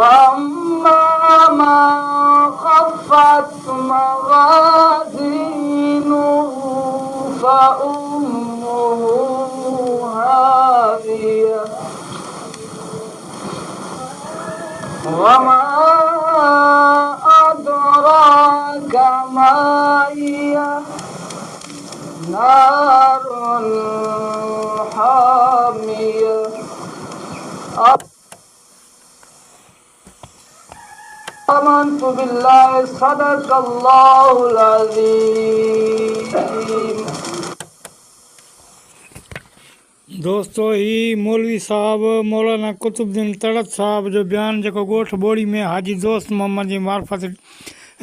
وأما من خفت موازينه فأمه هاوية وما أدراك ما هي نار حامية آمنت بالله صدق الله العظيم। दोस्तों ही मौलवी साहब मौलाना कुतुबुद्दीन तड़त साहब जो बयान जो ॻोठ ॿोड़ी में हाजी दोस्त मोहम्मद जी मार्फत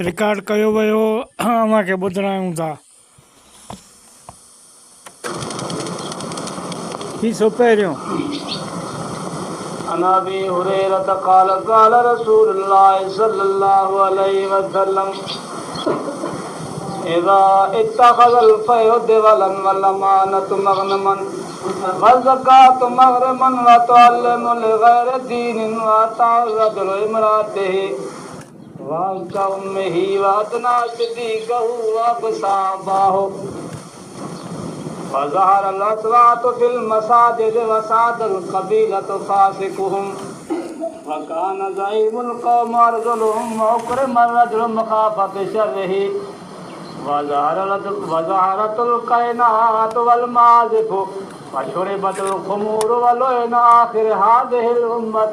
रिकॉर्ड कयो वियो अव्हांखे ॿुधायूं था। हिसो पहिरियों عن أبي هريرة قال قال رسول الله صلى الله عليه وسلم إذا اتخذ الفيء والأمانة مغنما والزكاة مغرما وتعلم لغير دين وتعرض لامرأته وكأمه وأدنى صديقه وأبصابه وظهر الأصوات في المساجد وساد القبيلة فاسقهم وكان زعيم القوم أرذلهم وأكرم الرجل مخافة شره وظهرت الكائنات والمعازف وشربت الخمور ولعن آخر هذه الأمة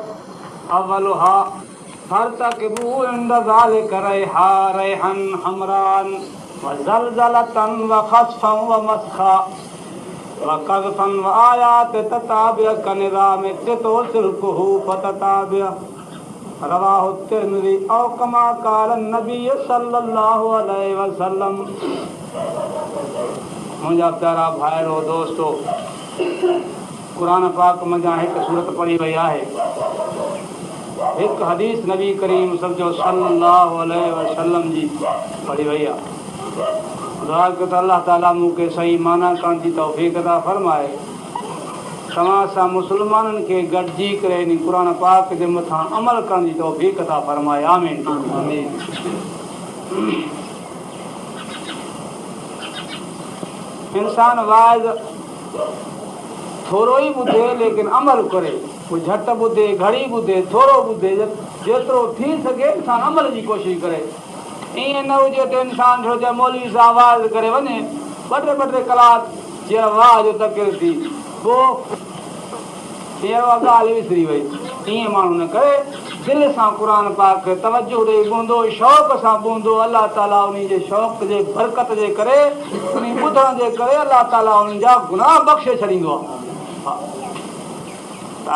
أولها فارتكبوا عند ذلك ريحا حمرا وزلزلة وخسفا ومسخا وقذفا وآيات تتابع كنظام تتوسلكه فتتابع رواه الترمذي أو كما قال النبي صلى الله عليه वसल्लम। मुंहिंजा प्यारा भाइरो दोस्तो, क़ुरान पाक मंझां हिकु सूरत पढ़ी वई आहे, हिकु हदीस नबी करीम सम्झो सल्लल्लाहु अलैहि वसल्लम जी पढ़ी वई आहे। दुआ कयो त अल्लाह ताला मूंखे सही माना करण जी तौफ़ीक़ अता फरमाए, तव्हां सां मुस्लमाननि खे गॾिजी करे इन क़ुरान पाक जे मथां अमल करण जी तौफ़ीक़ अता फरमाए। आमीन आमीन। इंसान वाइज़ थोरो ई ॿुधे लेकिन अमल करे, कोई झटि ॿुधे घणी ॿुधे थोरो ॿुधे, जेतिरो थी सघे इंसान अमल जी कोशिशि करे। ईअं न हुजे त इंसान छो जो मौलवी सां आवाज़ करे वञे ॿ टे कलाक जीअं वाह जो तकिर थी पोइ हींअर उहा ॻाल्हि विसरी वई। ईअं माण्हू न करे, दिलि सां क़ुरान पाक खे तवजो ॾेई ॿुधंदो, शौक़ सां ॿुधंदो, अलाह ताला उन जे शौक़ जे बरकत जे करे, उन ॿुधण जे करे अलाह ताला उन जा गुनाह बख़्शे छॾींदो आहे।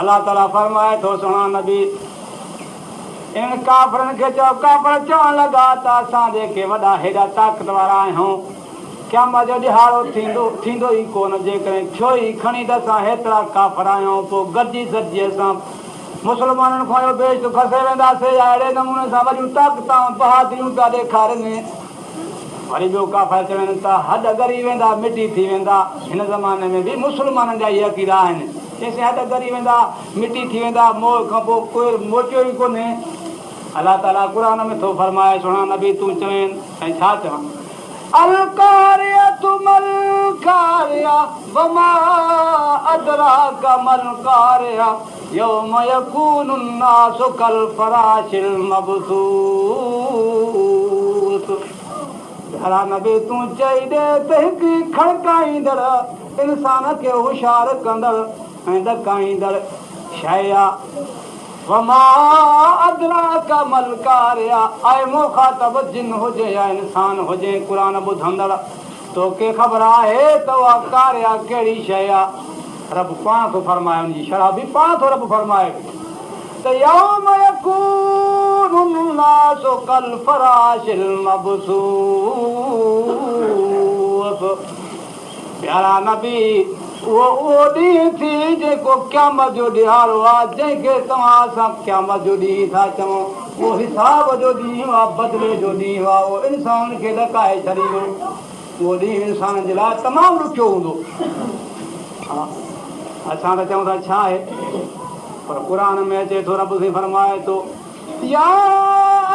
अलाह ताला फरमाए थो सुहिणा नबी, इन काफ़रनि खे चओ, काफ़र चवणु लॻा त असां जेके वॾा हेॾा ताक़त वारा आहियूं, क़यामत जो ॾिहाड़ो थींदो ई कोन, जेकॾहिं थियो ई खणी त असां हेतिरा काफ़र आहियूं, पोइ गॾिजी सॼी असां मुस्लमाननि खां इहो बेश्त खसे वेंदासीं या अहिड़े नमूने सां वॾियूं ताक़तां बहादुरियूं था ॾेखारनि। वरी ॿियो काफ़र चवनि था हॾ ॻरी वेंदा, मिटी थी वेंदा। हिन ज़माने में बि मुस्लमाननि जा इहे अक़ीदा आहिनि, जेसीं हॾ ॻरी वेंदा, मिटी थी वेंदा, मोह खां पोइ कोई मोटियो ई कोन्हे। अलाह ताला क़ुरान में थो फरमाए, सुहिणा नबी तूं चवें ऐं छा चवां, अलकारियतु मलकारिया वमा अदराका मलकारिया यौम यकूनु अन्नासु कल फराशिल मबसूस। प्यारा नबी तूं चई ॾे त हिकु खड़काईंदड़ इंसान खे होशियारु कंदड़ ऐं ॾकाईंदड़ शइ आहे। वमा अदराका मलकारिया, ऐं मुखातब जिन हुजे या इंसान हुजे, क़ुरान ॿुधंदड़ तोखे ख़बर आहे त उहा कारिया कहिड़ी शइ आहे। रब पाण थो फरमाए, उनजी शरह बि पाण थो रब फरमाए त यौम यकूनु अन्नासु कल फराशिल मबसूस। प्यारा नबी, उहो ॾींहुं थी जेको क़यामत जो ॾिहाड़ो आहे, जंहिंखे तव्हां असां क़यामत जो ॾींहुं था चऊं, उहो हिसाब जो ॾींहुं आहे, बदिले जो ॾींहुं आहे। उहो इंसान खे ॾकाए छॾींदो, उहो ॾींहुं इंसान जे लाइ तमामु ॾुखियो हूंदो। हा, असां त चऊं था छा आहे, पर क़ुरान में अचे थो, रब सां फरमाए थो या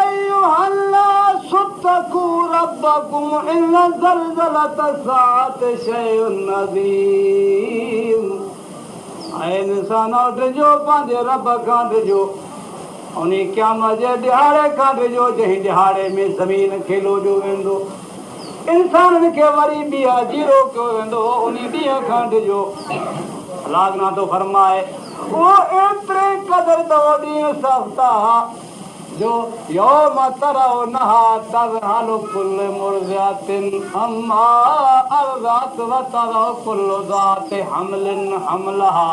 अय्युहन्नास इत्तक़ू रब्बकुम इन्न ज़लज़लत साअति शैउन अज़ीम। ऐं इंसान ॾिजो पंहिंजे रब खां ॾिजो, उन क़यामत जे ॾिहाड़े खां ॾिजो जंहिं ॾिहाड़े में ज़मीन खे लोॼो वेंदो, इंसाननि खे वरी ॿिया जीरो कयो वेंदो, उन ॾींहं खां ॾिजो। अलाह नातो फरमाए उहो एतिरे क़दुरु त ॾींहुं सख़्तु आहे जो यौम तरौनहा तज़हलु कुल्लु मुर्दिअतिन अम्मा अर्ज़अत व तज़अ कुल्लु ज़ाति हम्लिन हम्लहा।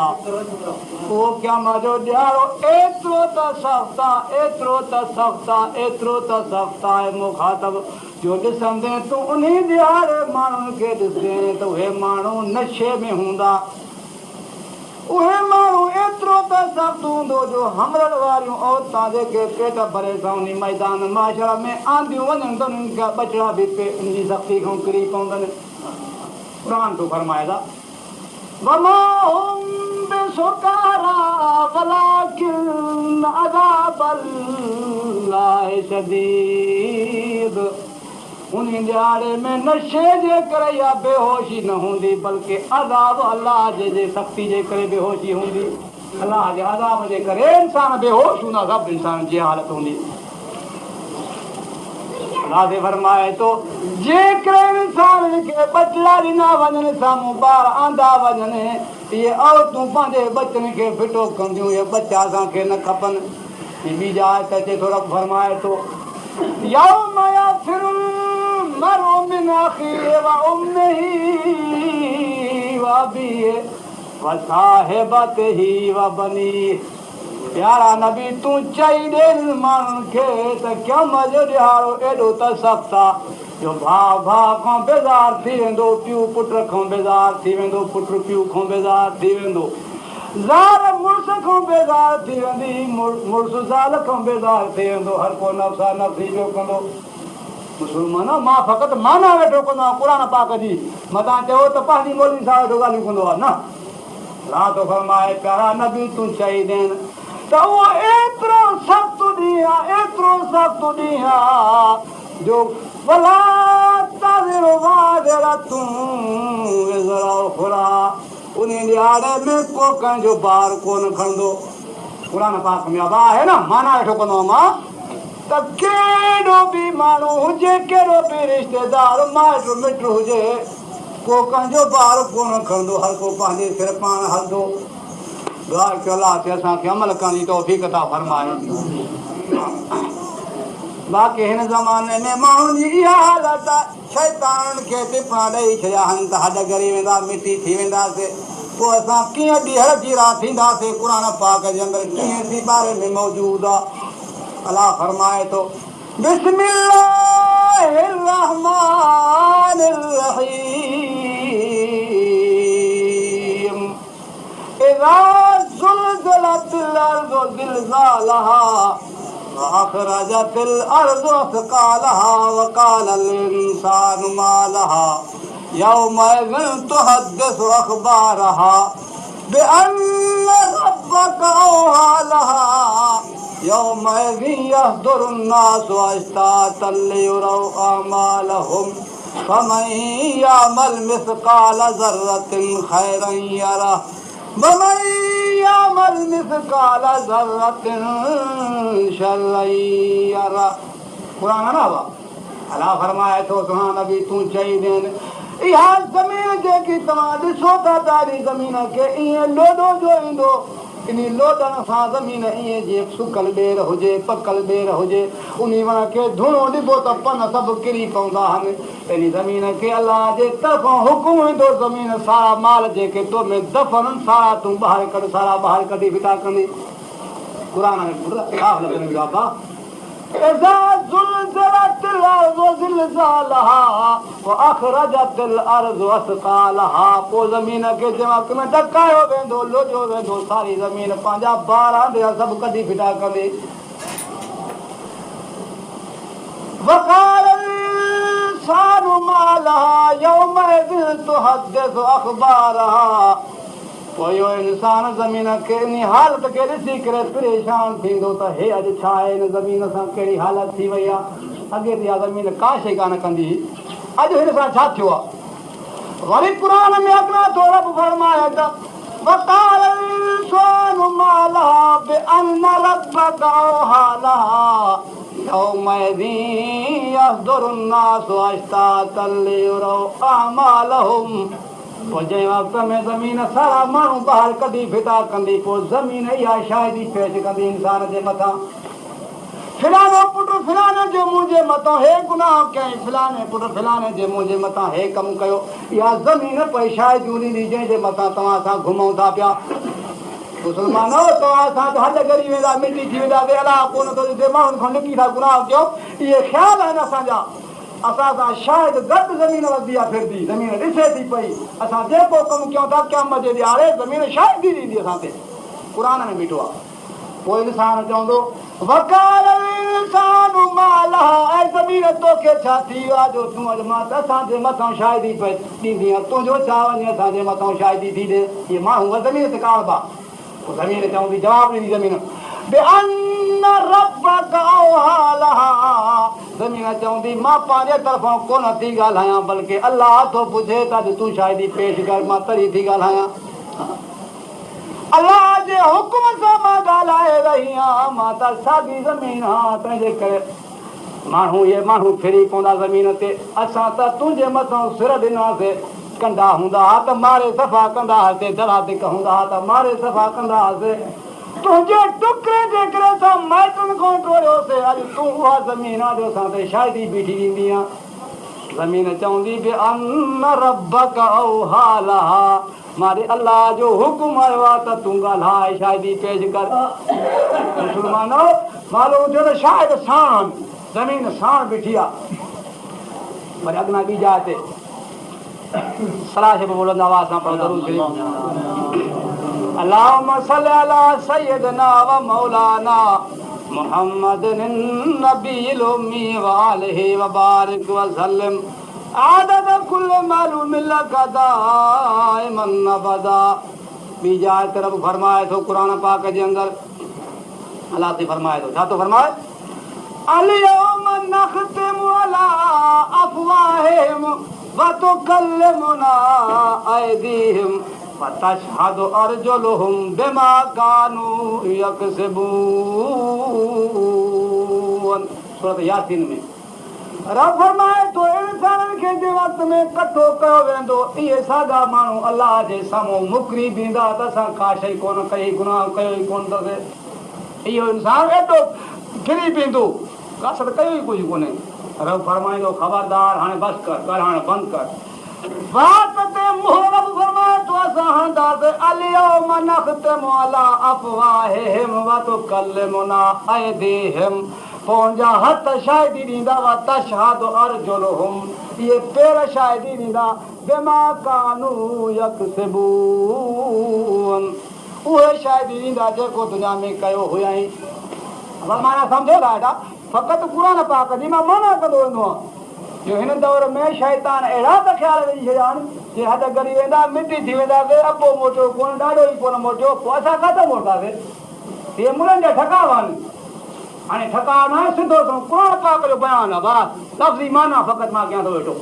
उहो क़यामत जो ॾिहाड़ो एतिरो त सख़्तु आहे, एतिरो त सख़्तु आहे, एतिरो त सख़्तु आहे मुखातब जो ॾिसंदे तूं उन ॾिहाड़े माण्हुनि खे ॾिसंदे त उहे माण्हू नशे में हूंदा, उहे माण्हू एतिरो त सख़्तु हूंदो जो हमरनि वारियूं औरतां जेके पेट भरे सां उन मैदान माशरा में आंदियूं वञनि त उन्हनि खे ॿचिड़ा बि उन जी सख़्ती खां किरी पवंदनि। क़ुर थो फरमाए था वमा हुम बिसुकारा वलाकिन अज़ाबल्लाहि शदीद। उन ॾिहाड़े में नशे जे करे या बेहोशी न हूंदी, बल्कि अज़ाब अलाह जे सख़्ती जे करे बेहोशी हूंदी। अलाह जे अज़ाब जे करे इंसान बेहोश हूंदा, सभु इंसान जी हालत हूंदी। अलाह ते फरमाए थो जेकॾहिं इंसाननि खे ॿचिड़ा ॾिना वञनि, साम्हूं ॿार आंदा वञनि, इहे औरतूं पंहिंजे बचनि खे फिटो कंदियूं, इहे बचा असांखे न खपनि। ॿी जाइ त अचे थो रब फरमाए थो यौम यफ़िरुल मरउ मिन अख़ीहि व उम्मिही व अबीहि व साहिबतिही व बनीहि। प्यारा नबी तूं चई ॾे माण्हुनि खे त क़यामत जो ॾिहाड़ो एॾो त सख़्तु आहे जो भाउ भाउ खां बेज़ार थी वेंदो, पीउ पुट खां बेज़ार थी वेंदो, पुट पीउ खां बेज़ार थी वेंदो, ज़ाल मुड़ुस खां बेज़ार थी वेंदी, मुड़ुस ज़ाल खां बेज़ार थी वेंदो। हर को नफ़्सा नफ़्सी पियो कंदो। मुस्लमान मां फ़क़ति माना वेठो कंदो आहियां क़ुर पाक जी, मथां चयो त पंहिंजी मौलवी सां वेठो ॻाल्हियूं कंदो आहे न। अलाह थो फरमाए प्यारा नबी तूं चई ॾे त उहो एतिरो सख़्तु ॾींहुं आहे, एतिरो सख़्तु ॾींहुं आहे जो भला ताज़िरो वाज़िरतुं विज़रा उख़रा। उन ॾिहाड़े में को कंहिंजो बार कोन खणंदो। क़ुर पाक में आहे न, माना वेठो कंदो आहियां मां त कहिड़ो बि माण्हू हुजे, कहिड़ो बि रिश्तेदार माइट मिट हुजे, को कंहिंजो बार कोन खणंदो, हर को पंहिंजे सिर पाण हलंदो। दुआ कयो अलाह ते असांखे अमल करण जी तौफ़ीक़ अता फरमाए। बाक़ी हिन ज़माने में माण्हुनि जी इहा हालत आहे, शैतान खे टिपणा ॾेई छॾिया आहिनि त हॾ ॻरी वेंदा, मिटी थी वेंदासीं, पोइ असां कीअं ॾींहं जीरा थींदासीं। क़ुर पाक जे अंदरि कीअं थी बारे में मौजूदु आहे। अलाह फरमाए थो बिस्मिल्लाहिर रहमानिर रहीम इज़ा ज़ुलज़िलतिल अर्ज़ु ज़िलज़ालहा व अख़रजतिल अर्ज़ु अथक़ालहा व क़ालल इंसानु मा लहा यौमइज़िन तुहद्दिसु अख़बारहा बिअन्न रब्बक औहा लहा यौमइज़िन यहज़ुरुन नासु अश्तातन लियुरौ अमालहुम फमन यअमल मिस्क़ाल ज़र्रतिन खैरन यरह वमन यअमल मिस्क़ाल ज़र्रतिन शर्रन यरह। क़ुरान ना अलाह फरमाए थो सुहा नबी तूं चई ॾे इहा ज़मीन जेकी तव्हां ॾिसो था तारी ज़मीन खे ईअं लोॾो जो ईंदो, इन लोॾण सां ज़मीन ईअं जीअं सुकल ॿेर हुजे, पकल ॿेर हुजे, उन वण खे धुणो ॾिबो त पन सभु किरी पवंदा आहिनि। इन ज़मीन खे अलाह जे तरफ़ां हुकुम ईंदो, ज़मीन सारा माल जेके तो में दफ़न सारा तूं ॿाहिरि कढ, सारा ॿाहिरि कढी फिटा कंदी। क़ुर इज़ा ज़ुलज़िलतिल अर्ज़ु ज़िलज़ालहा व अख़रजतिल अर्ज़ु अथक़ालहा। पोइ ज़मीन खे जंहिं में ढकायो वेंदो, लोॼो वेंदो, सारी ज़मीन पंहिंजा ॿार आंदिया सभु कढी फिटा कंदी। व क़ालल इंसानु मा लहा यौमइज़िन तुहद्दिसु अख़बारहा। पोइ इहो इंसान ज़मीन खे इन हालत खे ॾिसी करे परेशान थींदो त हे अॼु छा आहे हिन ज़मीन सां कहिड़ी हालत थी वई आहे। अॻे त इहा ज़मीन का शइ कान कंदी हुई, अॼु हिन सां छा थियो आहे। वरी क़ुर में अॻियां थो रब फरमाए त وقال الإنسان ما لها بأن ربك أوحى لها يومئذ يصدر الناس أشتاتا ليروا أعمالهم। पोइ जंहिं वक़्त में ज़मीन सारा माण्हू ॿाहिरि कढी फिटा कंदी, पोइ ज़मीन इहा शायदि पेश कंदी इंसान जे मथां। फिलानो पुटु फिलाने जे मुंहुं जे मथां हे गुनाह कयईं, फिलाने पुटु फिलाने जे मुंहुं जे मथां हे कमु कयो। इहा ज़मीन पई शायदि ॾींदी जंहिंजे मथां तव्हां सां घुमूं था पिया। मुस्लमानो तव्हां सां हॾ ॻरी वेंदा, मिटी थी वेंदा, अलाह कोन थो ॾिसे, माण्हुनि खां लिकी था गुनाह कयो। इहे ख़्याल आहिनि असांजा। असां सां शायदि घटि ज़मीन वधी आहे फिरदी, ज़मीन ॾिसे थी पई। असां जेको कमु कयूं था क़यामत जे ॾियारे ज़मीन शायदि ॾींदी असां ते। क़ुर में बीठो आहे। पोइ इंसान चवंदो वकाल इंसान माला, ऐं ज़मीन तोखे छा थी वियो आहे जो तूं अॼु मां त असांजे मथां शायदि ॾींदी आहे, तुंहिंजो छा वञे असांजे मथां शायदि थी ॾे। इहे माण्हू ज़मीन ते कान था। पोइ ज़मीन चवंदी, जवाबु ॾींदी ज़मीन बेअन रब्बक औहा लहा। ज़मीन चवंदी मां पंहिंजे तरफ़ां कोन थी ॻाल्हायां, बल्कि अलाह थो पुछे त अॼु तूं शायदि पेश कर, मां तरी थी ॻाल्हायां। अलाह जे हुकुम सां मां ॻाल्हाए रही आहियां, मां त साॻी ज़मीन आहियां। तंहिंजे करे माण्हू इहे माण्हू फिरी पवंदा ज़मीन ते। असां त तुंहिंजे मथां सिर ॾिनासीं, कंदा हूंदा हुआ त मारे सफ़ा कंदा हुआसीं, दड़ा धिक हूंदा हुआ त मारे सफ़ा कंदा हुआसीं। तुंहिंजे टुकड़े जे करे असां माइटनि खां टोड़ियोसीं, अॼु तूं उहा ज़मीन आहे जो असां ते शायदि बीठी ॾींदी आहे। ज़मीन चवंदी बेअन रब्बक औहा लहा, मारे अलाह जो हुकुम आयो आहे त तूं ॻाल्हाए शायदि पेश कर। मुस्लमानो मालूम थियो त शायदि साण ज़मीन साण बीठी आहे। वरी अॻियां ॿी जाइ ते सलाह बि बोलंदा आवाज़ सां पढ़ो ज़रूरु शरीफ़। अल्लाहुम्म सल्लि अला सय्यदना व मौलाना मुहम्मदिन नबील उम्मी व आलिहि व बारिक व सल्लिम आदद कुल मालूम लक दाइमन अबदा। ॿी जाइ ते रब फरमाए थो क़ुर पाक जे अंदरि, अलाह ते फरमाए थो, छा थो फरमाए अल-यौम नख़्तिमु अला अफ़वाहिहिम व तुकल्लिमुना अयदीहिम व तशहदु अर्जुलुहुम बिमा कानू यक्सिबून। सूरत यासीन में रब फरमाए थो इंसाननि खे जे वक़्त में कठो कयो वेंदो, इहे साॻा माण्हू अलाह जे साम्हूं मुकरी बींदा त असां का शइ कोन कई, गुनाह कयो ई कोन अथसि। इहो इंसानु एॾो किरी पींदो, कसर कयो ई कुझु कोन्हे। रब फरमाईंदो ख़बरदार, हाणे बसि कर, हाणे बंदि कर। बात ते मुंहुं रब फरमाए थो असां हणंदासीं अल-यौम नख़्तिमु अला अफ़वाहिहिम व तुकल्लिमुना अयदीहिम। पंहिंजा हथ शायदि ॾींदा व तशहदु अर्जुलुहुम, इहे पेर शायदि ॾींदा बिमा कानू यक्सिबून, उहे शायदि ॾींदा जेको दुनिया में कयो हुयईं। माना सम्झो था हेॾा, फ़क़ति क़ुर पाक जी मां माना कंदो वेंदो आहियां जो हिन दौर में शैतान अहिड़ा त ख़्याल विझी छॾिया आहिनि जे हद ॻरी वेंदा, मिटी थी वेंदासीं, अॿो मोटियो कोन, ॾाढो ई कोन मोटियो, पोइ असां किथे मोटासीं। इहे मुलनि जा ठकावा आहिनि। हाणे ठकाव न आहे, सिधो क़ुर पाक जो बयानु आहे, बस लफ़्ज़ी माना फ़क़ति मां कयां थो वेठो।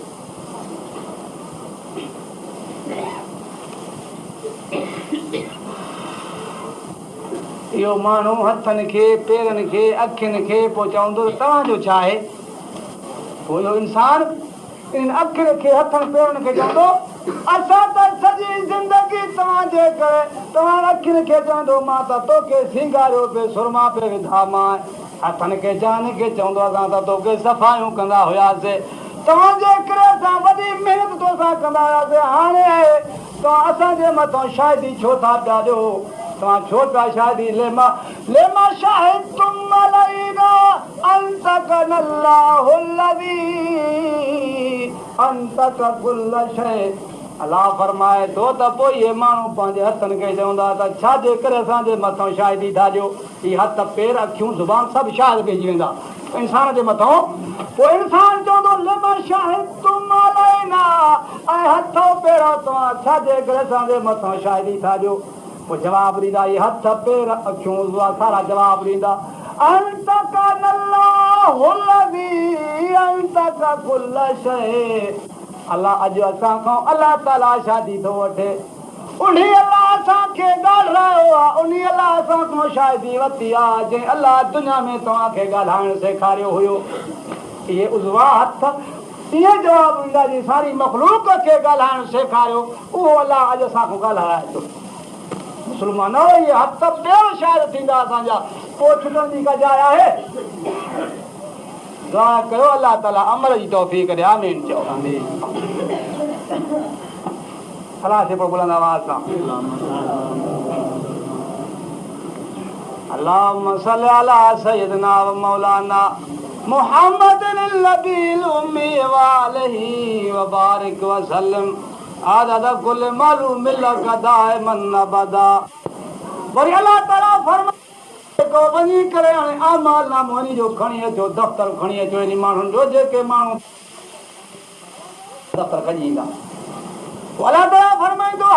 इहो माण्हू हथनि खे, पेरनि खे, अखियुनि खे पोइ चवंदो तव्हांजो छा आहे। पोइ इहो इंसानु इन अखियुनि खे, हथनि पेरनि खे चवंदो असां त सॼी ज़िंदगी तव्हांजे करे, तव्हां अखियुनि खे चवंदो मां त तोखे सिंगारियो पे, सुरमा पे विधा मां। हथनि खे जान खे चवंदो असां त तोखे सफ़ाइयूं कंदा हुयासीं, तव्हांजे करे असां वॾी महिनत तोसां कंदा हुयासीं। हाणे तव्हां असांजे मथां शायदि छो था पिया ॾियो, तव्हां छो पिया शायदि लेमा शाहिदतुम अलैना अंतकन अल्लाहु अल्लज़ी अंतक कुल्ल शै। अलाह फरमाए थो त पोइ इहे माण्हू पंहिंजे हथनि खे चवंदा त छाजे करे असांजे मथां शायदि था ॾियो। इहे हथ पेर अखियूं ज़ुबान सभु शायदि पइजी वेंदा इंसान जे मथां। पोइ इंसानु चवंदो लेमा शाहिदतुम अलैना ॾींदा ऐं हथो पहिरों तव्हां छाजे करे असांजे मथां शाइरी था ॾियो पोइ जवाबु ॾींदा इहे हथ पेर अखियूं सारा जवाबु ॾींदा अंत का नल्लाहु लज़ी अंत का कुल शइ अलाह अॼु असां खां अलाह ताला शादी थो वठे उन अलाह असांखे ॻाल्हायो आहे उन अलाह असां खां शादी वरिती आहे जंहिं अलाह दुनिया में तव्हांखे ॻाल्हाइणु सेखारियो हुयो इहे उज़वा हथ इहे जवाबु ॾींदा जी सारी मखलूक खे ॻाल्हाइणु सेखारियो उहो अलाह अॼु असांखां ॻाल्हाए थो मुस्लमान इहे हथ ॿियो शायदि थींदा असांजा पोइ छुटण जी का जाइ आहे दुआ कयो अलाह ताला अमल जी तौफ़ीक़ ॾे आमीन चओ सलाह से बुलंद आवाज़ सां अल्लाहुम्म सल्लि अला सय्यिदना व मौलाना मुहम्मद नबील उम्मी व आलिही व बारिक व सल्लम आदद कुल मालूम लक दाइमन अबदा वरी अल्लाह ताला फरमाए को वञी करे हाणे अमाल नामो वञी जो खणी अचो दफ़्तर खणी अचो इन माण्हुनि जो जेके माण्हू दफ़्तर खणी ईंदा अल्लाह ताला फरमाईंदो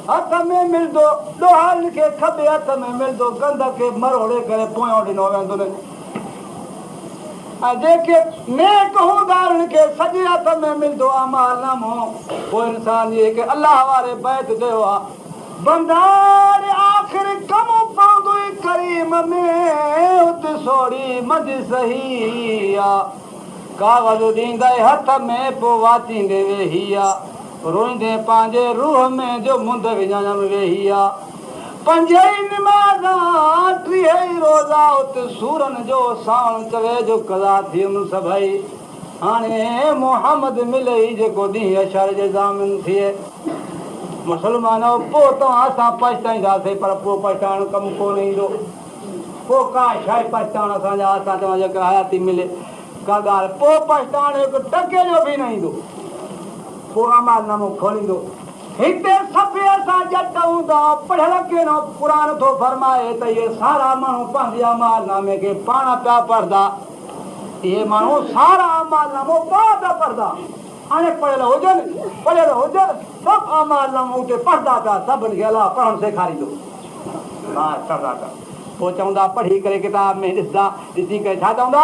हथ में मिलंदो ॾोहारनि खे खॿे हथ में मिलंदो गंद खे मरोड़े करे पोयां ॾिनो वेंदो ऐं जेके नेक हूंदा उन्हनि खे सॼे हथ में मिलंदो अमाल नामो पोइ इंसान के अलाह वारे बैत ॾियो आहे बंदार आख़िर कम पवंदो करीम में उते सोड़ी मज सही आहे कागज़ ॾींदे हथ में पोइ वाचींदे वेही आहे रोईंदे पंहिंजे रूह में जो मुंद विञाइण वेही आहे पंज नमाज़ा 30 रोज़ा उते सूरनि जो सावण चवे जो कज़ा थियुनि सभई हाणे मोहम्मद मिले जेको ॾींहुं अशर जे ज़ामिन थिए मुस्लमान पोइ तव्हां असां पछताईंदासीं पर पोइ पछताइण कमु कोन ईंदो पोइ का शइ पछताइण असांजा असां तव्हां जेका हयाती मिले का ॻाल्हि पोइ पछताइण हिकु टके जो बि न ईंदो पोइ अमाल नामो खोलींदो हिते सफ़े असां जट हूंदा पढ़ियल कहिड़ो क़ुर थो फरमाए त इहे सारा माण्हू पंहिंजे अमाल नामे खे पाण पिया पढ़ंदा इहे माण्हू सारा अमाल नामो पाण पिया पढ़ंदा हाणे पढ़ियल हुजनि सभु अमाल नामो उते पढ़ंदा पिया सभिनि खे अलाह पढ़णु सेखारींदो हा पढ़ंदा पिया पोइ चवंदा पढ़ी करे किताब में ॾिसंदा ॾिसी करे छा चवंदा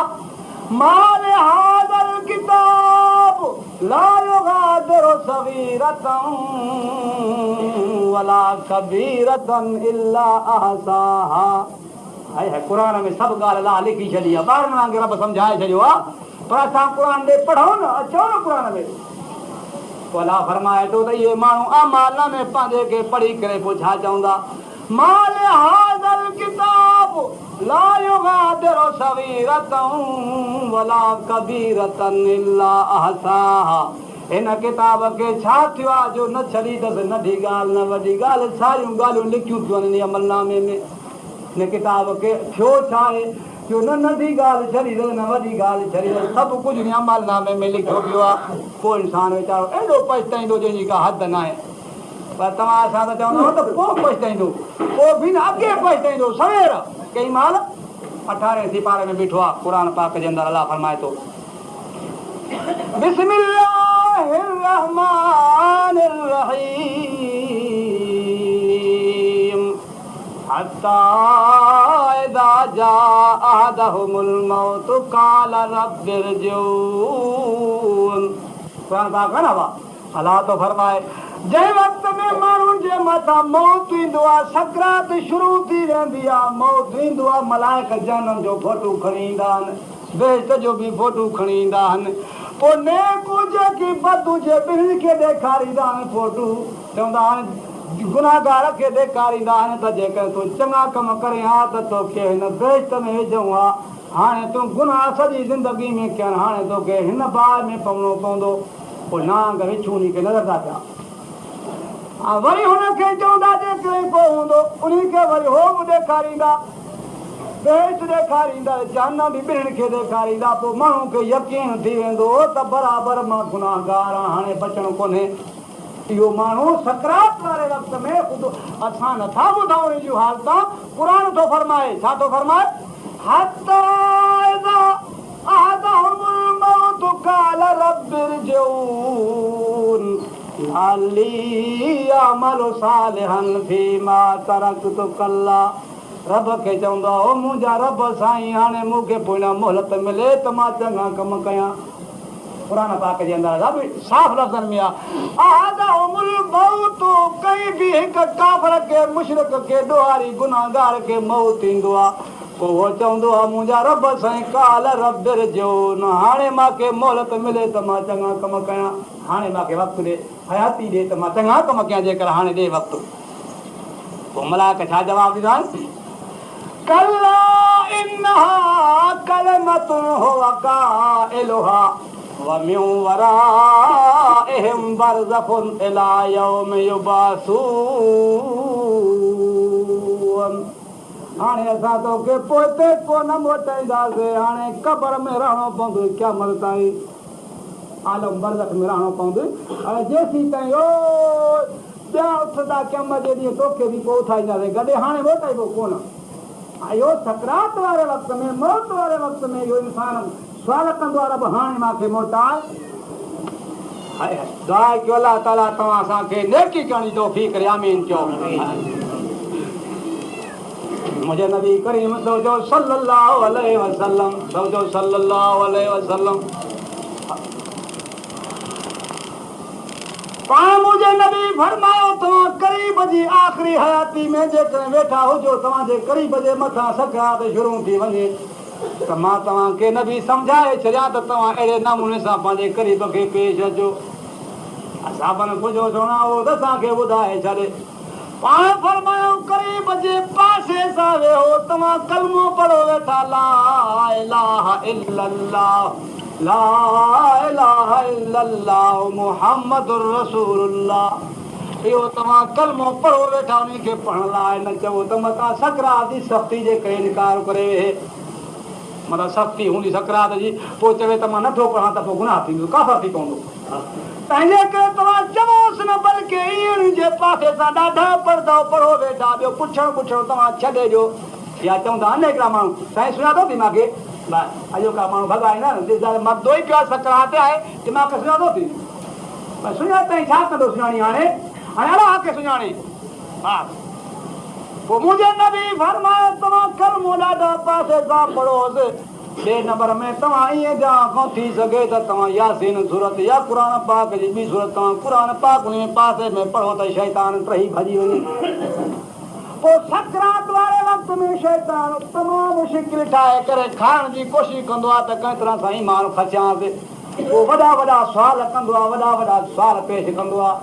माल हाज़ल किताब ला युगादिरु सगीरतन वला कबीरतन इल्ला अहसाहा हाय क़ुर में सभु ॻाल्हि अलाह लिखी छॾी आहे ॿारनि वांगुरु रब सम्झाए छॾियो आहे पर असां क़ुर ॾे पढ़ूं न अचो न क़ुर में पोइ अलाह फरमाए थो त इहे माण्हू अमाल में पंहिंजे खे पढ़ी करे पोइ छा चवंदा माल हाज़ल किताब ला युगादिरु सगीरतन वला कबीरतन इल्ला अहसाहा हिन किताब खे छा थियो आहे जो न छॾींदसि नंढी ॻाल्हि न वॾी ॻाल्हि सारियूं ॻाल्हियूं लिखियूं थियूं आहिनि अमलनामे में हिन किताब खे थियो छा आहे जो न नंढी ॻाल्हि छॾींदसि न वॾी ॻाल्हि छॾींदसि सभु कुझु हिन अमलनामे में लिखियो पियो आहे पोइ इंसानु वीचारो एॾो पछताईंदो जंहिंजी का हद न आहे पर तव्हां असां त चवंदव त पोइ पछताईंदो पोइ बि न अॻे पछताईंदो सवेर कई महिल 18 सिपारे में बीठो आहे क़ुर पाक जे अंदरि अलाह फरमाए थो बिस्मिल्लाहिर्रहमानिर्रहीम हत्ता इज़ा जाअ अहदहुमुल मौत क़ाल रब्बिरजिऊन क़ुर पाक है ना अलाह तो फरमाए जंहिं वक़्त में माण्हुनि जे मथां मौत ईंदो आहे सकरात शुरू थी वेंदी आहे मौत ईंदो आहे मलाइक जनम जो फोटू खणी ईंदा आहिनि बेहश्त जो बि फोटू खणी ईंदा आहिनि पोइ नेक हुजे की बद हुजे ॿिन्हिनि खे ॾेखारींदा आहिनि फोटू चवंदा आहिनि गुनाहगार खे ॾेखारींदा आहिनि त जेकर तूं चङा कम करे हा त तोखे हिन बेहश्त में विझूं हा हाणे तूं गुनाह सॼी ज़िंदगी में कयनि हाणे तोखे हिन बार में पवणो पवंदो पोइ नांग विछूनी खे नज़र था पिया वरी हुनखे चवंदा जेतिरो को हूंदो उन खे वरी हो बि ॾेखारींदा बेहश्त ॾेखारींदा जहन्नम बि ॿिन्हिनि खे ॾेखारींदा पोइ माण्हू खे यकीन थी वेंदो त बराबरि मां गुनाहगार आहियां हाणे बचणो कोन्हे इहो माण्हू सकरात वारे वक़्त में असां नथा ॿुधूं उन जूं हालतां क़ुर थो फरमाए छा थो फरमाए हत्ता इज़ा अहदहुमुल मौत काल रब्बिरजिऊन अली अमल सालिहन फीमा तरकतु कल्ला। रब खे चवंदो आहे, मुंहिंजा रब साईं हाणे मूंखे पुञा मोहलत मिले त मां चङा कम कयां। क़ुरान पाक जे अंदरि साफ़ लफ़्ज़नि में कई बि हिकु काफ़िर खे मुशरिक खे ॾोहारी गुनाहगार खे मौत थींदो आहे, पोइ उहो चवंदो आहे मुंहिंजा रब साईं काल रब्बिरजिऊन, हाणे मूंखे मोहलत मिले त मां चङा कम कयां। हाणे मूंखे वक़्तु ॾे, हयाती ॾे त मां चङा कम कयां, जेकर हाणे ॾे वक़्तु। पोइ मलाइक छा जवाबु ॾींदा आहिनि? कल्ला इन्नहा कलिमतुन हुव क़ाइलुहा व मिन वराइहिम बरज़खुन इला यौमि युबअसून। हाणे असां तोखे पोइते कोन मोटाईंदासीं, हाणे क़बर में रहणो पवंदो क़यामत ताईं, आलम बरज़ख में रहणो पवंदो। हाणे जेसीं ताईं ॿिया उथंदा क़यामत जे ॾींहुं तोखे बि पोइ उथाईंदासीं गॾु, हाणे मोटाइबो कोन। इहो सकरात वारे वक़्त में, मौत वारे वक़्त में इहो इंसान सुवाल कंदो आहे, रब हाणे मूंखे मोटाए। दुआ कयो अलाह ताला तव्हां असांखे नेकी करणी तौफ़ीक़ ॾे, आमीन चओ। मुंहिंजे नबी करीम सल्लल्लाहु अलैहि वसल्लम, सल्लल्लाहु अलैहि वसल्लम, पाण मुंहिंजे नबी फरमायो, तव्हां क़रीब जी आख़िरी हयाती में जेकॾहिं वेठा हुजो, तव्हांजे क़रीब जे मथां सकरात शुरू थी वञे त मां तव्हांखे नबी सम्झाए छॾियां त तव्हां अहिड़े नमूने सां पंहिंजे क़रीब खे पेश अचो। असां पुछो सोना उहो त असांखे ॿुधाए छॾे। पाण फरमायो क़रीब जे पासे सां वेहो, तव्हां कलमो पढ़ो वेठा, ला इलाहा इल्लल्लाह, ला इलाहा इल्लल्लाह मुहम्मदुर रसूलुल्लाह। इहो तव्हां कलमो पढ़ो वेठा, उन खे पढ़ण लाइ न चओ त मथां सकरात जी सख़्ती जे करे इनकार करे वेहे। मथां सख़्ती हूंदी सकरात जी, पोइ चवे त मां नथो पढ़ां त पोइ गुनाह थींदो, काफ़र थी पवंदो। तंहिंजे करे तव्हां चवोसि न, बल्कि ईअं जे पासे सां ॾाढा पढ़ंदो पढ़ो वेठा, ॿियो पुछणु तव्हां छॾे ॾियो। या चवंदा आहिनि हिकिड़ा माण्हू, साईं सुञातो थी मूंखे, अॼु का माण्हू भॻाईंदा आहिनि, मर्दो ई पियो सकरात आहे की मूंखे सुञातो थी, सुञातई छा कंदो सुञाणी, हाणे अलाह खे सुञाणे। हा, पोइ मुंहिंजे नबी फरमायो, तव्हां कलमो ॾाढा पासे सां पढ़ोसि। ॿिए नंबर में तव्हां ईअं ॼाण खां थी सघे त तव्हां यासीन सूरत या क़ुर पाक जी ॿी सूरत, तव्हां क़ुर पाक उन पासे में पढ़ो त शैतान टही भॼी वञे। पोइ सकरात वारे वक़्त में शैतान तमामु शिकिल ठाहे करे खाइण जी कोशिशि कंदो आहे त कंहिं तरह सां ईमान खचांसि। पोइ वॾा वॾा सुवाल कंदो आहे, वॾा वॾा सुवाल पेश कंदो आहे।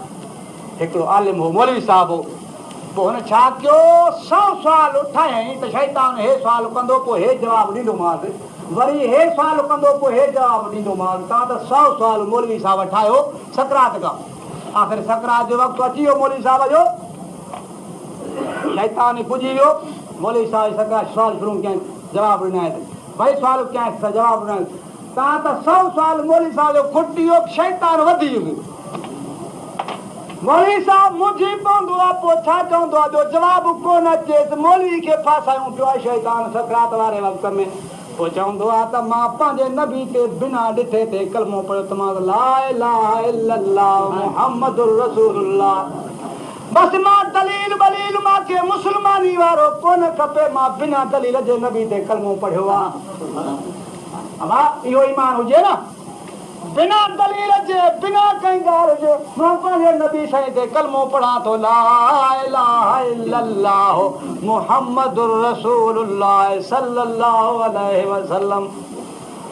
हिकिड़ो आलिम हो, मौलवी साहिब हो, पोइ हुन छा कयो, 100 सुवाल उठायईं त शैतान हे सुवाल कंदो, पोइ हे जवाबु ॾींदोमांसि, वरी हे सुवाल कंदो, पोइ हे जवाबु ॾींदोमांसि। तव्हां त 100 सुवाल मौलवी साहिब ठाहियो सकरात खां। आख़िर सकरात जो वक़्तु अची वियो मौलवी साहिब जो, शैतान पुॼी वियो। मौलवी साहिब सकरात सुवाल शुरू कयईं, जवाबु ॾिनई, भई सुवाल कयईं त जवाबु ॾिनई। तव्हां त 100 सुवाल मौलवी साहिब जो खुटी वियो, शैतान वधी वियो। मौलवी साहिब मुंझी पवंदो आहे, पोइ छा चवंदो आहे, जो जवाबु कोन अचेसि, मौलवी खे फासायूं पियो आहे शैतान सकरात वारे वक़्त में। पोइ चवंदो आहे त मां पंहिंजे नबी ते बिना ॾिठे ते कलमो पढ़ियो, त मां ला इलाहा इल्लल्लाह मुहम्मदुर रसूलुल्लाह। बसि मां दलील बलील मूंखे मुस्लमानी वारो कोन खपे, मां बिना दलील जे नबी ते कलमो पढ़ियो आहे। इहो ईमान हुजे न, बिना दलील जे, बिना कंहिं ॻाल्हि जे मां पंहिंजे नबी साईं ते कलमो पढ़ां थो, ला इलाहा इल्लल्लाह मुहम्मदुर रसूलुल्लाह सल्लल्लाहु अलैहि वसल्लम।